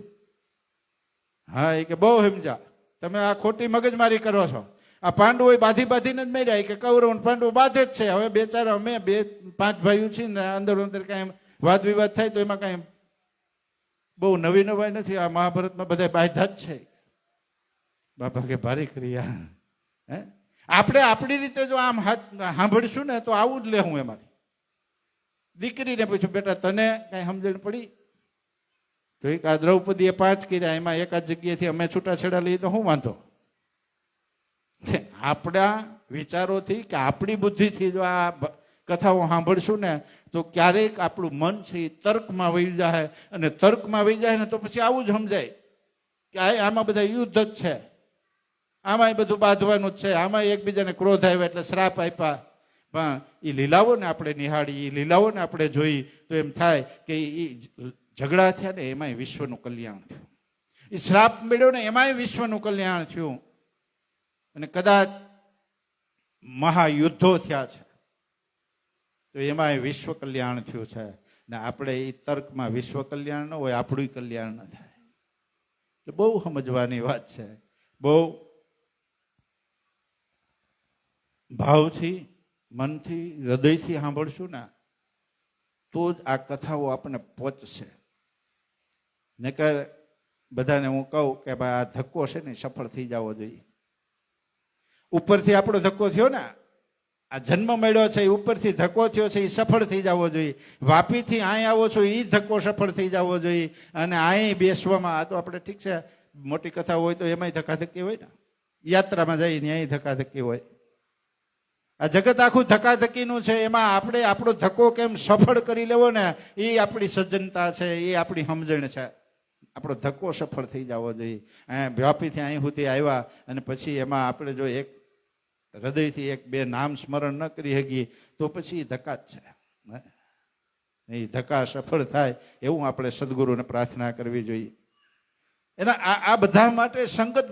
હા, એ કે બહુ સમજા. તમે આ ખોટી મગજમારી કરો છો. આ પાંડવો બાંધીને જ માર્યા, કે કૌરવ પાંડવો બાંધે જ છે. હવે બેચારા અમે 2-5 ભાઈઓ છીએ ને, અંદર કાંઈ વાદ વિવાદ થાય તો એમાં કાંઈ બહુ નવી નવાઈ નથી. આ મહાભારતમાં બધા બાંધા જ છે. બાપા કે ભારી ક્રિયા. હે, આપણે આપણી રીતે જો આમ સાંભળીશું ને તો આવું જ લેવું. એમાંથી દીકરીને પૂછ્યું બેટા તને કઈ સમજણ પડી? તો એક આ દ્રૌપદીએ 5 કર્યા, એમાં એકાદ જગ્યાએથી અમે છૂટાછેડા લઈએ તો શું વાંધો? આપણા વિચારોથી કે આપણી બુદ્ધિથી જો આ કથાઓ સાંભળશું ને તો ક્યારેક આપણું મન છે એ તર્કમાં વહી જાય, અને તર્કમાં વહી જાય ને તો પછી આવું જ સમજાય કે આમાં બધા યુદ્ધ જ છે, આમાં બધું બાંધવાનું જ છે, આમાં એકબીજાને ક્રોધ આવ્યો એટલે શ્રાપ આપ્યા. પણ એ લીલાઓ ને આપણે નિહાળી, એ લીલાઓ ને આપણે જોઈ તો એમ થાય કે એ ઝઘડા થયા ને એમાંય વિશ્વનું કલ્યાણ થયું, એ શ્રાપ મળ્યો ને એમાંય વિશ્વનું કલ્યાણ થયું, અને કદાચ મહાયુદ્ધો થયા છે તો એમાંય વિશ્વ કલ્યાણ થયું છે. ને આપણે એ તર્કમાં વિશ્વ કલ્યાણ ન હોય, આપણું કલ્યાણ ન થાય. એટલે બહુ સમજવાની વાત છે. બહુ ભાવથી, મનથી, હૃદયથી સાંભળશું ને તો જ આ કથાઓ આપણને પહોંચશે. નકર બધાને હું કહું કે ભાઈ આ ધક્કો છે ને સફળ થઈ જવો જોઈએ. ઉપરથી આપણો ધક્કો થયો ને, આ જન્મ મળ્યો છે એ ઉપરથી ધક્કો થયો છે એ સફળ થઈ જવો જોઈએ. વાપીથી અહીં આવો છો એ ધક્કો સફળ થઈ જવો જોઈએ. અને અહીં બેસવામાં, આ તો આપણે ઠીક છે મોટી કથા હોય તો એમાંય ધક્કાધક્કી હોય ને, યાત્રામાં જઈને અહીં ધક્કાધક્કી હોય. આ જગત આખું ધક્કાધક્કીનું છે. એમાં આપણે આપણો ધક્કો કેમ સફળ કરી લેવો ને એ આપણી સજ્જનતા છે, એ આપણી સમજણ છે. આપણો ધક્કો સફળ થઈ જવો જોઈએ. વ્યાપીથી અહીં સુધી આવ્યા અને પછી એમાં આપણે જો એક હૃદયથી 1-2 નામ સ્મરણ ન કરી શકીએ તો પછી ધક્કા જ છે. એ ધક્કા સફળ થાય એવું આપણે સદગુરુને પ્રાર્થના કરવી જોઈએ. એના આ બધા માટે સંગત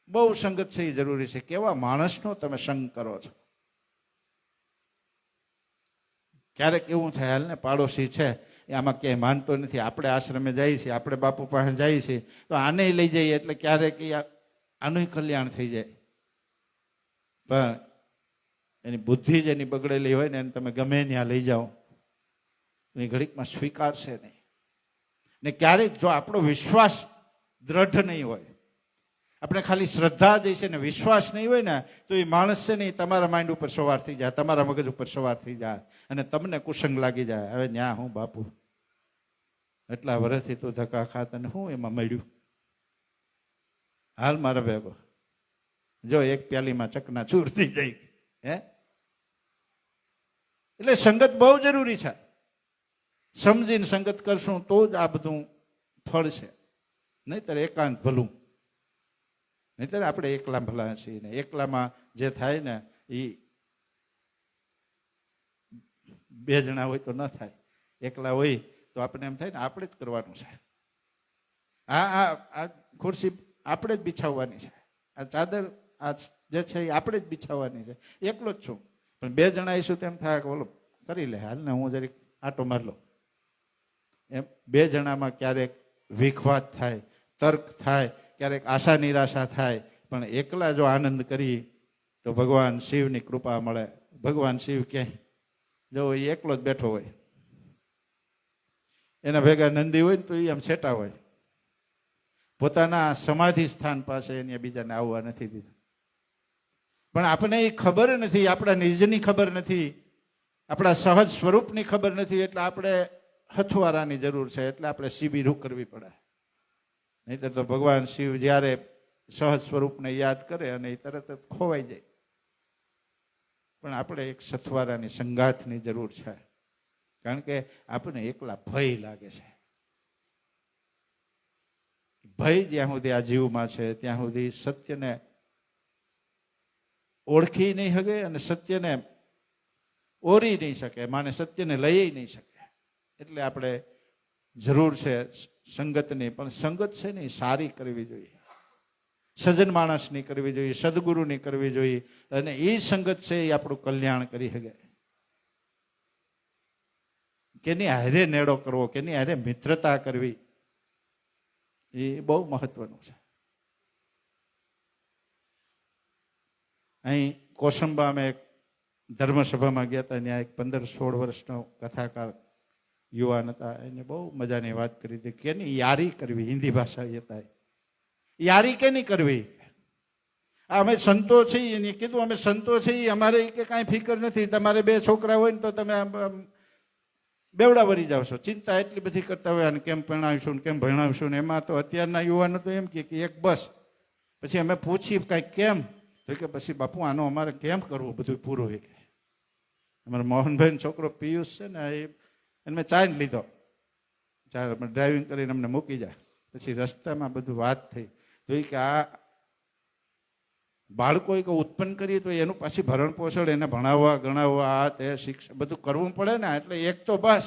બહુ સંગત છે એ જરૂરી છે. કેવા માણસનો તમે સંગ કરો છો. ક્યારેક એવું થાય હાલ ને પાડોશી છે એ આમાં ક્યાંય માનતો નથી, આપણે આશ્રમે જઈએ છીએ, આપણે બાપુ પાસે જઈએ છીએ તો આને લઈ જઈએ એટલે ક્યારેક આનું કલ્યાણ થઈ જાય. પણ એની બુદ્ધિ જ એની બગડેલી હોય ને એને તમે ગમે ત્યાં લઈ જાઓ એ ઘડીકમાં સ્વીકારશે નહીં. ને ક્યારેક જો આપણો વિશ્વાસ દ્રઢ નહીં હોય, આપણે ખાલી શ્રદ્ધા જ છે ને વિશ્વાસ નહીં હોય ને તો એ માણસ છે ને તમારા માઇન્ડ ઉપર સવાર થઈ જાય, તમારા મગજ ઉપર સવાર થઈ જાય અને તમને કુસંગ લાગી જાય. હવે ન્યા હું બાપુ એટલા વર્ષથી તું ધક્કા ખાત અને હું એમાં મળ્યું. હાલ મારા ભેગો જો એક પ્યાલીમાં ચકના ચૂર થઈ જાય. હે, એટલે સંગત બહુ જરૂરી છે. સમજીને સંગત કરશું તો જ આ બધું ફળ છે. નહીતર એકાંત ભલું, નહીતર આપણે એકલા ભલા છીએ ને એકલામાં જે થાય ને એ 2 જણા હોય તો ન થાય, એકલા હોય તો આપણે એમ થાય ને આપણે જ કરવાનું છે. આ ખુરશી આપણે જ બિછાવવાની છે, આ ચાદર આ જે છે એ આપણે જ બિછાવવાની છે. એકલો જ છું, પણ 2 જણા આવીશું તેમ થાય કે બોલો કરી લે, હાલ ને હું જરીક આટો માર લઉં. એમ 2 જણામાં ક્યારેક વિખવાદ થાય, તર્ક થાય, ક્યારેક આશા નિરાશા થાય, પણ એકલા જો આનંદ કરી તો ભગવાન શિવની કૃપા મળે. ભગવાન શિવ ક્યાંય જો એ એકલો જ બેઠો હોય, એના ભેગા નંદી હોય ને તો એ આમ છેટા હોય. પોતાના સમાધિ સ્થાન પાસે એને બીજાને આવવા નથી દીધું. પણ આપણને એ ખબર નથી, આપણા નિજની ખબર નથી, આપણા સહજ સ્વરૂપની ખબર નથી, એટલે આપણે હથવારાની જરૂર છે, એટલે આપણે શિબિર કરવી પડે. નહીતર તો ભગવાન શિવ જ્યારે સહજ સ્વરૂપને યાદ કરે અને એ તરત જ ખોવાઈ જાય. પણ આપણે એક સથવારાની સંગાથની જરૂર છે, કારણ કે આપણને એકલા ભય લાગે છે. ભય જ્યાં સુધી આ જીવમાં છે ત્યાં સુધી સત્યને ઓળખી નહીં શકે અને સત્યને ઓરી નહીં શકે, માને સત્યને લઈ નહીં શકે. એટલે આપણે જરૂર છે સંગતની, પણ સંગત છે ને સારી કરવી જોઈએ, સજ્જન માણસની કરવી જોઈએ, સદગુરુની કરવી જોઈએ, અને એ સંગત છે એ આપણું કલ્યાણ કરી શકે. કેની હારે નેડો કરવો, કેની હારે મિત્રતા કરવી, એ બહુ મહત્વનું છે. અહીં કોસંબા અમે એક ધર્મસભામાં ગયા હતા, ત્યાં એક 15-16 વર્ષનો કથાકાર યુવાન હતા, એને બહુ મજાની વાત કરી હતી. કેની યારી કરવી, હિન્દી ભાષા હતા, યારી કેની કરવી. અમે સંતો છીએ, એને કીધું અમે સંતો છીએ, અમારે કે કાંઈ ફિકર નથી, તમારે 2 છોકરા હોય ને તો તમે બેવડા વરી જાવ છો, ચિંતા એટલી બધી કરતા હોય, અને કેમ ભણાવીશું ને કેમ ભણાવીશું ને. એમાં તો અત્યારના યુવાનો તો એમ કે એક બસ. પછી અમે પૂછી કાંઈ કેમ, તો કે પછી બાપુ આનો અમારે કેમ કરવું બધું પૂરું. એ અમારા મોહનભાઈ છોકરો પિયુષ છે ને, એને મેં ચાઇન લીધો, ચાલ ડ્રાઇવિંગ કરીને અમને મૂકી જાય. પછી રસ્તામાં બધું વાત થઈ, તો એ કે આ બાળકો ઉત્પન્ન કરીએ તો એનું પાછી ભરણ પોષણ, એને ભણાવવા ગણાવવા, આ તે શિક્ષણ બધું કરવું પડે ને. એટલે એક તો બસ.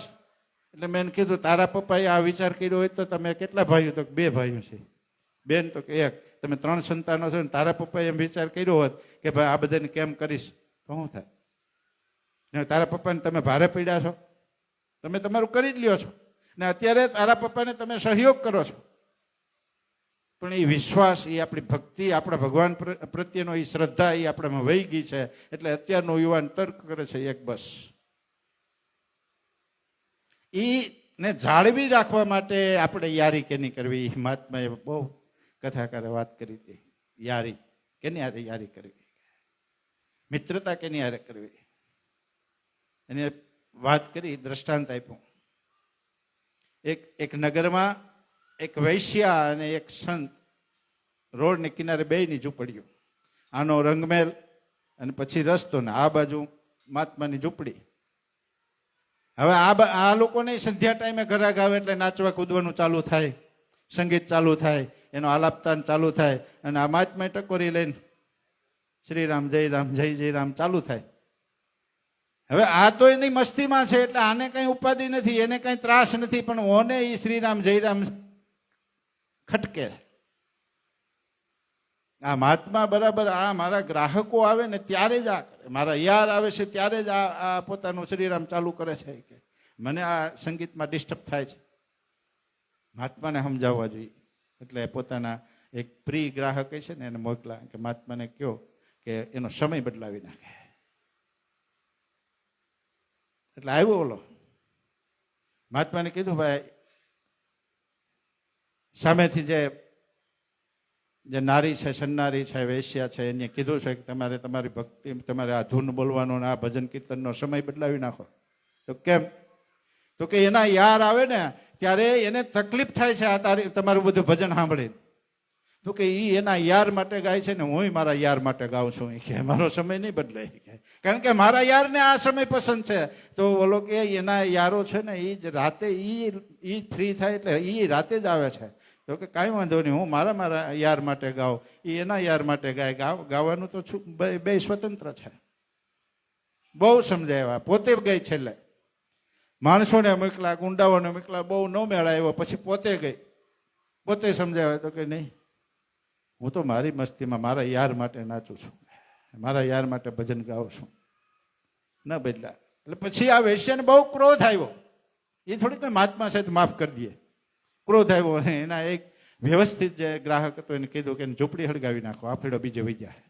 એટલે મેં કીધું તારા પપ્પાએ આ વિચાર કર્યો હોય તો તમે કેટલા ભાઈઓ? તો 2 ભાઈઓ છે. બેન તો કે 1. તમે 3 સંતાનો છો ને તારા પપ્પાએ એમ વિચાર કર્યો હોત કે ભાઈ આ બધાને કેમ કરીશ તો શું થાય? તારા પપ્પાને તમે ભારે પડ્યા છો, તમે તમારું કરી જ લ્યો છો ને. અત્યારે તારા પપ્પાને તમે સહયોગ કરો છો, પણ એ વિશ્વાસ, એ આપણી ભક્તિ, આપણા ભગવાન પ્રત્યેનો એ શ્રદ્ધા એ આપણામાં વહી ગઈ છે. એટલે અત્યારનો યુવાન તર્ક કરે છે એક બસ. એને જાળવી રાખવા માટે આપણે યારી કેની કરવી? મહાત્માએ બહુ કથાકારે વાત કરી હતી. યારી કેની હારે યારી કરવી, મિત્રતા કેની હારે કરવી, એને વાત કરી, દ્રષ્ટાંત આપ્યું. એક નગરમાં એક વૈશ્યા અને એક સંત, રોડને કિનારે 2ની ઝૂંપડીઓ. આનો રંગમેલ અને પછી રસ્તો, ને આ બાજુ મહાત્માની ઝૂંપડી. હવે આ લોકોને સંધ્યા ટાઈમે ઘરાક આવે એટલે નાચવા કૂદવાનું ચાલુ થાય, સંગીત ચાલુ થાય, એનો આલાપતાન ચાલુ થાય, અને આ મહાત્મા ટકોરી લઈને શ્રી રામ જય રામ જય જય રામ ચાલુ થાય. હવે આ તો એની મસ્તીમાં છે, એટલે આને કઈ ઉપાધિ નથી, એને કઈ ત્રાસ નથી, પણ ઓને એ શ્રી રામ જય રામ ખટકે. આ મહાત્મા બરાબર આ મારા ગ્રાહકો આવે ને ત્યારે જ આ કરે, મારા યાર આવે છે ત્યારે જ આ પોતાનું શ્રીરામ ચાલુ કરે છે કે મને આ સંગીતમાં ડિસ્ટર્બ થાય છે. મહાત્માને સમજાવવા જોઈએ. એટલે પોતાના એક પ્રિય ગ્રાહક છે ને એને મોકલા કે મહાત્માને કહો કે એનો સમય બદલાવી નાખે. એટલે આવ્યો ઓલો, મહાત્માને કીધું ભાઈ સામેથી જે નારી છે, સન્નારી છે, વૈશ્યા છે, એને કીધું છે કે તમારે તમારી ભક્તિ, તમારે આ ધૂન બોલવાનો ને આ ભજન કીર્તનનો સમય બદલાવી નાખો. તો કેમ? તો કે એના યાર આવે ને ત્યારે એને તકલીફ થાય છે આ તમારું બધું ભજન સાંભળીને. તો કે એ એના યાર માટે ગાય છે ને હું મારા યાર માટે ગાઉં છું. કે મારો સમય નહીં બદલાય, કારણ કે મારા યારને આ સમય પસંદ છે. તો બોલો કે એના યારો છે ને એ જ રાતે એ ફ્રી થાય એટલે એ રાતે જ આવે છે. તો કે કાંઈ વાંધો નહીં, હું મારા યાર માટે ગાઉં, એ એના યાર માટે ગાય. ગાવાનું તો બે સ્વતંત્ર છે. બહુ સમજાવ્યા, પોતે ગઈ છેલ્લે. માણસોને મોકલા, ગુંડાઓને મોકલા, બહુ ન મેળાયો, પછી પોતે ગઈ, પોતે સમજાવ્યા. તો કે નહીં, હું તો મારી મસ્તીમાં મારા યાર માટે નાચું છું, મારા યાર માટે ભજન ગાઉં છું, ન બદલા. એટલે પછી આ વેશ્યાને બહુ ક્રોધ આવ્યો. એ થોડીક મહાત્મા સાથે માફ કરી દે. ક્રોધ આવ્યો અને એના એક વ્યવસ્થિત જે ગ્રાહક હતો એને કીધું કે ઝૂંપડી હળગાવી નાખો, આ ફેડો બીજે વહી જાય.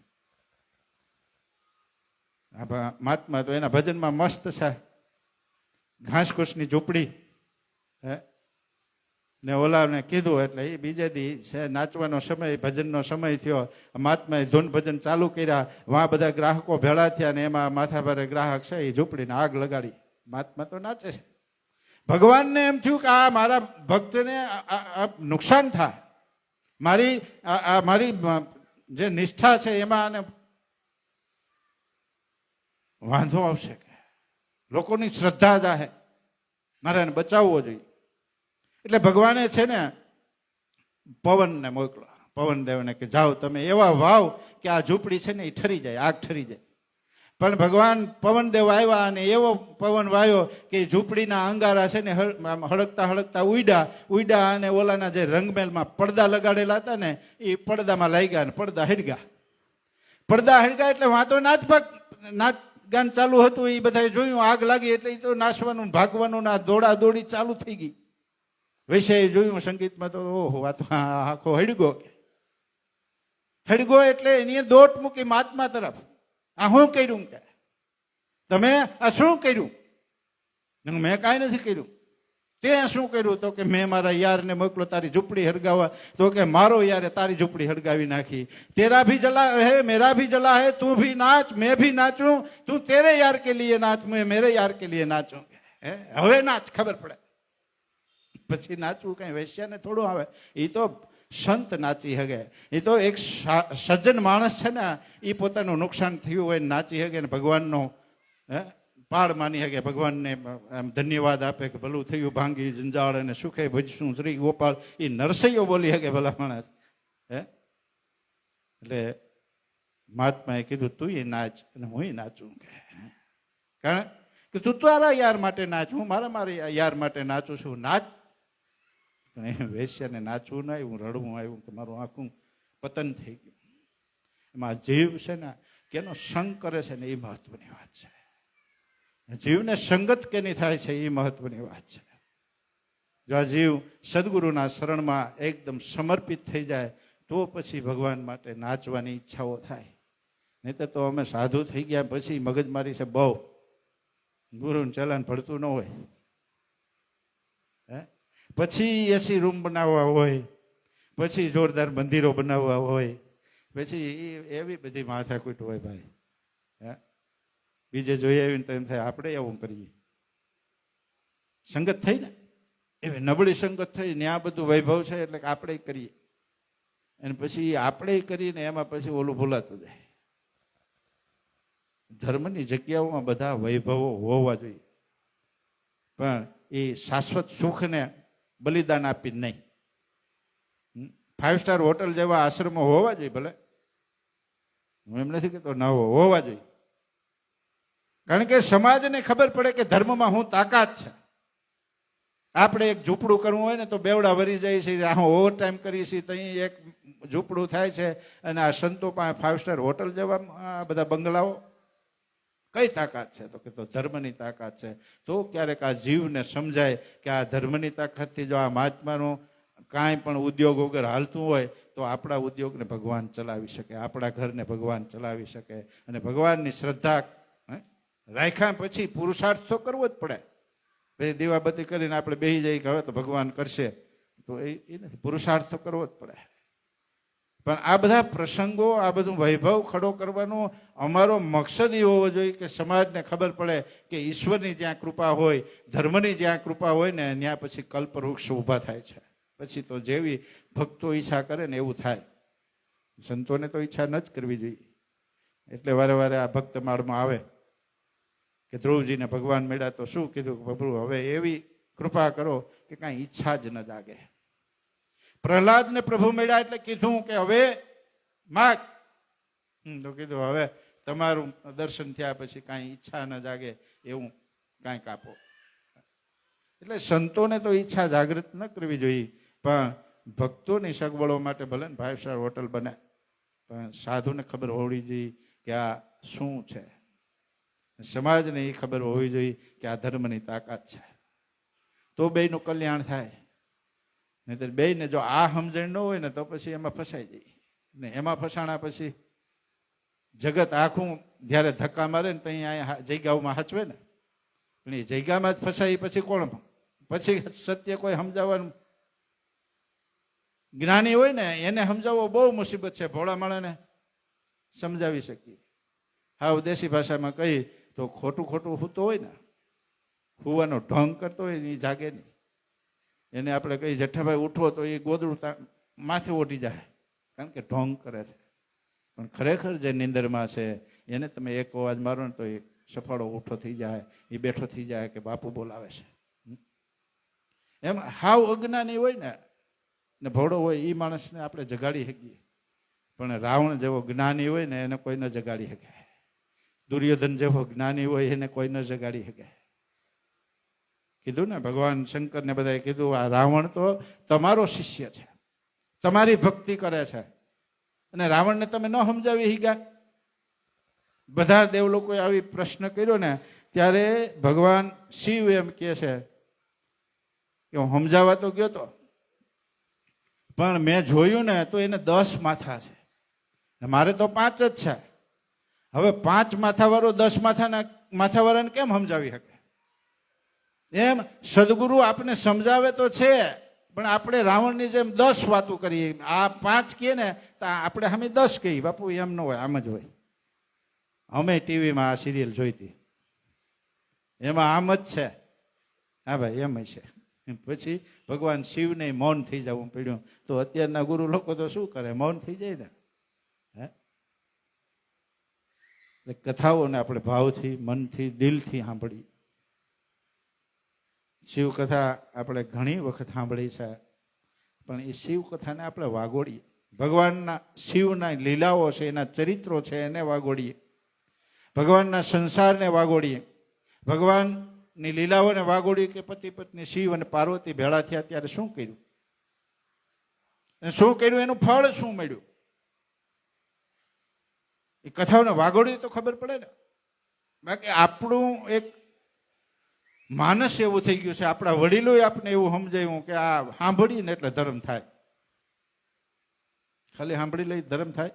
મહાત્મા તો એના ભજનમાં મસ્ત છે. ઘાસકૂસની ઝૂંપડી હે ને ઓલાને કીધું એટલે એ બીજે દી છે નાચવાનો સમય, ભજનનો સમય થયો. મહાત્માએ ધૂન ભજન ચાલુ કર્યા. વાં બધા ગ્રાહકો ભેળા થયા ને એમાં માથાભારે ગ્રાહક છે એ ઝૂંપડીને આગ લગાડી. મહાત્મા તો નાચે છે. ભગવાનને એમ થયું કે આ મારા ભક્તને નુકસાન થાય, મારી જે નિષ્ઠા છે એમાં વાંધો આવશે, કે લોકોની શ્રદ્ધા જાહે, મારે એને બચાવવો જોઈએ. એટલે ભગવાને છે ને પવનને મોકલો, પવનદેવને કે જાઓ તમે એવા વાવ કે આ ઝૂંપડી છે ને એ ઠરી જાય, આગ ઠરી જાય. પણ ભગવાન પવનદેવ આવ્યા અને એવો પવન વાયો કે ઝૂંપડીના અંગારા છે ને હળકતા હળકતા ઉડ્યા અને ઓલાના જે રંગમેલમાં પડદા લગાડેલા હતા ને એ પડદામાં લાગ્યા ને પડદા હડગ્યા એટલે વાંધો નાચ ગાન ચાલુ હતું. એ બધા જોયું, આગ લાગી એટલે એ તો નાચવાનું ભાગવાનું ના દોડા દોડી ચાલુ થઈ ગઈ. વિષય જોયું સંગીતમાં તો ઓહો આ તો આખો હડગો એટલે એની દોટ મૂકી મહાત્મા તરફ. આ શું કર્યું, કે તમે આ શું કર્યું? મેં કાંઈ નથી કર્યું. તે શું કર્યું? તો કે મેં મારા યારને મોકલો તારી ઝૂંપડી હળગાવવા. તો કે મારો યારે તારી ઝૂંપડી હળગાવી નાખી. તેરા ભી જલા હે મેરા ભી જલા હે, તું ભી નાચ મેં ભી નાચું, તું તેરે યાર કે લીએ નાચ મેં મેરે યાર કે લીએ નાચું. હવે નાચ, ખબર પડે. પછી નાચવું કઈ વેશ્યાને થોડું આવે. એ તો સંત નાચી હગે. એ તો એક સજ્જન માણસ છે ને એ પોતાનું નુકસાન થયું હોય નાચી હગે ને ભગવાનનો પાળ માની હગે, ભગવાનને ધન્યવાદ આપે કે ભલું થયું ભાંગી જંજાળ અને સુખે ભજશું શ્રી ગોપાલ. એ નરસૈયો બોલી હગે ભલા માણસ. એટલે મહાત્માએ કીધું તું એ નાચ અને હું નાચું. કારણ કે તું તારા યાર માટે નાચ, હું મારા યાર માટે નાચું છું. નાચ. પણ એ વેશ્યાને નાચવું નહીં, હું રડવું આવ્યું કે મારું આખું પતન થઈ ગયું. એમાં જીવ છે ને કેનો સંગ કરે છે ને એ મહત્વની વાત છે. જીવને સંગત કેની થાય છે એ મહત્વની વાત છે. જો આ જીવ સદગુરુના શરણમાં એકદમ સમર્પિત થઈ જાય તો પછી ભગવાન માટે નાચવાની ઈચ્છાઓ થાય. નહીં તો અમે સાધુ થઈ ગયા પછી મગજમારી છે બહુ, ગુરુનું ચલાન ભળતું ન હોય. પછી એસી રૂમ બનાવવા હોય, પછી જોરદાર મંદિરો બનાવવા હોય, પછી એવી બધી માથાકૂટ હોય ભાઈ. બીજે જોઈ આવીને તો એમ થાય આપણે એવું કરીએ. સંગત થઈ ને એવી નબળી સંગત થઈ ને આ બધું વૈભવ છે એટલે કે આપણે કરીએ અને પછી આપણે કરીને એમાં પછી ઓલું ભૂલાતું જાય. ધર્મની જગ્યાઓમાં બધા વૈભવો હોવા જોઈએ, પણ એ શાશ્વત સુખને બલિદાન આપી નહીં. 5 સ્ટાર હોટલ જેવા આશ્રમો હોવા જોઈએ, ભલે હું એમ નથી કહેતો ન હોવા જોઈએ. કારણ કે સમાજને ખબર પડે કે ધર્મમાં હું તાકાત છે. આપણે એક ઝૂંપડું કરવું હોય ને તો બેવડા વરી જાય છે, ઓવર ટાઈમ કરીએ છીએ તો અહીં એક ઝૂંપડું થાય છે. અને આ સંતો પાસે 5 સ્ટાર હોટલ જેવા બધા બંગલાઓ. કઈ તાકાત છે? તો કે તો ધર્મની તાકાત છે. તો ક્યારેક આ જીવને સમજાય કે આ ધર્મની તાકાતથી જો આ મહાત્માનું કાંઈ પણ ઉદ્યોગ વગર હાલતું હોય તો આપણા ઉદ્યોગને ભગવાન ચલાવી શકે, આપણા ઘરને ભગવાન ચલાવી શકે. અને ભગવાનની શ્રદ્ધા રાખ્યા પછી પુરુષાર્થ તો કરવો જ પડે. પછી દીવાબત્તી કરીને આપણે બેસી જઈએ કે હવે તો ભગવાન કરશે, તો એ નથી. પુરુષાર્થ તો કરવો જ પડે. પણ આ બધા પ્રસંગો, આ બધું વૈભવ ખડો કરવાનો અમારો મકસદ એ હોવો જોઈએ કે સમાજને ખબર પડે કે ઈશ્વરની જ્યાં કૃપા હોય, ધર્મની જ્યાં કૃપા હોય ને ત્યાં પછી કલ્પવૃક્ષ ઊભા થાય છે. પછી તો જેવી ભક્તો ઈચ્છા કરે ને એવું થાય. સંતોને તો ઈચ્છા ન જ કરવી જોઈએ. એટલે વારે વારે આ ભક્ત માળમાં આવે કે ધ્રુવજીને ભગવાન મળ્યા તો શું કીધું કે પ્રભુ હવે એવી કૃપા કરો કે કાંઈ ઈચ્છા જ ન જાગે. પ્રહલાદને પ્રભુ મળ્યા એટલે કીધું કે હવે માગ. તો કીધું હવે તમારું દર્શન થયા પછી કાંઈ ઈચ્છા ન જાગે એવું કાંઈક આપો. એટલે સંતોને તો ઈચ્છા જાગૃત ન કરવી જોઈએ, પણ ભક્તોની સગવડો માટે ભલે ને 5 સ્ટાર હોટલ બને, પણ સાધુને ખબર હોવી જોઈએ કે આ શું છે. સમાજને એ ખબર હોવી જોઈએ કે આ ધર્મની તાકાત છે. તો બેયનું કલ્યાણ થાય. નહીંતર બેયને જો આ સમજણ ન હોય ને તો પછી એમાં ફસાઈ જાય. ને એમાં ફસાણા પછી જગત આખું જ્યારે ધક્કા મારે ને તો અહીંયા જગ્યાઓમાં હચવે ને, પણ એ જગ્યામાં જ ફસાઈ પછી કોણ? પછી સત્ય કોઈ સમજાવવાનું જ્ઞાની હોય ને એને સમજાવવો બહુ મુસીબત છે. ભોળા માણસને સમજાવી શકીએ. હાવ દેશી ભાષામાં કહી તો ખોટું ખોટું સૂતો હોય ને, સુવાનો ઢોંગ કરતો હોય એ જાગે નહીં. એને આપણે કહી જેઠાભાઈ ઉઠો તો એ ગોદડું માથે ઓઢી જાય, કારણ કે ઢોંગ કરે છે. પણ ખરેખર જે નિંદરમાં છે એને તમે એક અવાજ મારો ને તો એ સફાળો ઉઠો થઈ જાય, એ બેઠો થઈ જાય કે બાપુ બોલાવે છે. એમ હાવ અજ્ઞાની હોય ને ભોળો હોય એ માણસને આપણે જગાડી શકીએ, પણ રાવણ જેવો જ્ઞાની હોય ને એને કોઈ ન જગાડી શકે. દુર્યોધન જેવો જ્ઞાની હોય એને કોઈ ન જગાડી શકે. કીધું ને ભગવાન શંકરને બધાએ કીધું આ રાવણ તો તમારો શિષ્ય છે, તમારી ભક્તિ કરે છે, અને રાવણને તમે ન સમજાવી શક્યા. બધા દેવલોકોએ આવી પ્રશ્ન કર્યો ને ત્યારે ભગવાન શિવ એમ કહે છે કે હું સમજાવવા તો ગયો તો, પણ મેં જોયું ને તો એને 10 માથા છે, મારે તો 5 જ છે. હવે 5 માથાવાળો 10 માથાવાળાને કેમ સમજાવી શકે? એમ સદગુરુ આપણે સમજાવે તો છે, પણ આપણે રાવણની જેમ 10 વાતો કરીએ. આ 5 કહે ને તો આપણે અમે 10 કહીએ. બાપુ એમ ન હોય, આમ જ હોય. અમે ટીવીમાં આ સિરિયલ જોઈતી, એમાં આમ જ છે. હા ભાઈ એમ છે. પછી ભગવાન શિવને મૌન થઈ જવું પડ્યું. તો અત્યારના ગુરુ લોકો તો શું કરે? મૌન થઈ જાય ને. હે, કથાઓને આપણે ભાવથી, મનથી, દિલથી સાંભળીએ. શિવકથા આપણે ઘણી વખત સાંભળી છે, પણ એ શિવકથાને આપણે વાગોડીએ. ભગવાનના શિવના લીલાઓ છે, એના ચરિત્રો છે, એને વાગોડીએ. ભગવાનના સંસારને વાગોડીએ. ભગવાનની લીલાઓને વાગોડીએ કે પતિ પત્ની શિવ અને પાર્વતી ભેળા થયા ત્યારે શું કર્યું, અને શું કર્યું, એનું ફળ શું મળ્યું. એ કથાઓને વાગોડીએ તો ખબર પડે ને. બાકી આપણું એક માનસ એવું થઈ ગયું છે, આપણા વડીલોએ આપણે એવું સમજાયું કે આ સાંભળીએ ને એટલે ધર્મ થાય. ખાલી સાંભળી લઈ ધર્મ થાય.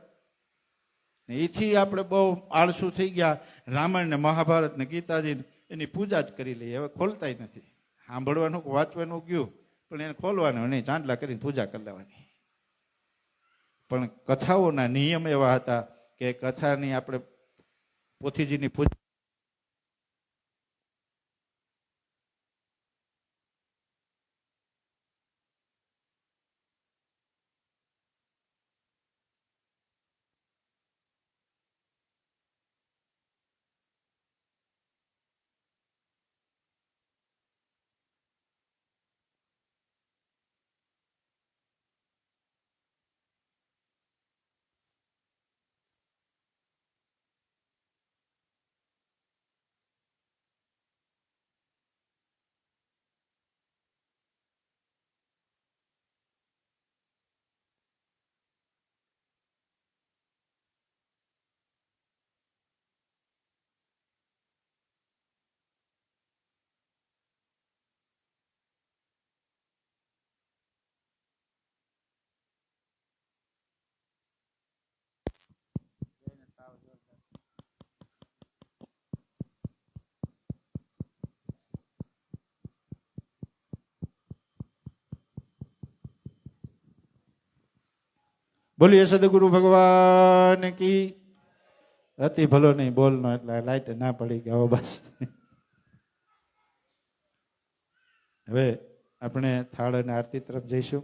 એથી આપણે બહુ આળસુ થઈ ગયા. રામાયણ ને મહાભારત ને ગીતાજી એની પૂજા જ કરી લઈએ. હવે ખોલતા નથી. સાંભળવાનું વાંચવાનું ગયું, પણ એને ખોલવાનું નહીં, ચાંદલા કરીને પૂજા કરી લેવાની. પણ કથાઓના નિયમ એવા હતા કે કથાની આપણે પોથીજીની પૂજા બોલીએ સદગુરુ ભગવાન કી. અતિ ભલો નહીં બોલનો, એટલે લાઈટ ના પડી કે હવે બસ. હવે આપણે થાળ અને આરતી તરફ જઈશું.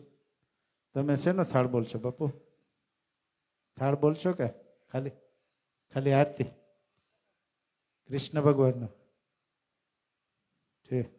તમે શેનો થાળ બોલશો બાપુ? થાળ બોલશો કે ખાલી ખાલી આરતી? કૃષ્ણ ભગવાનનો. ઠીક.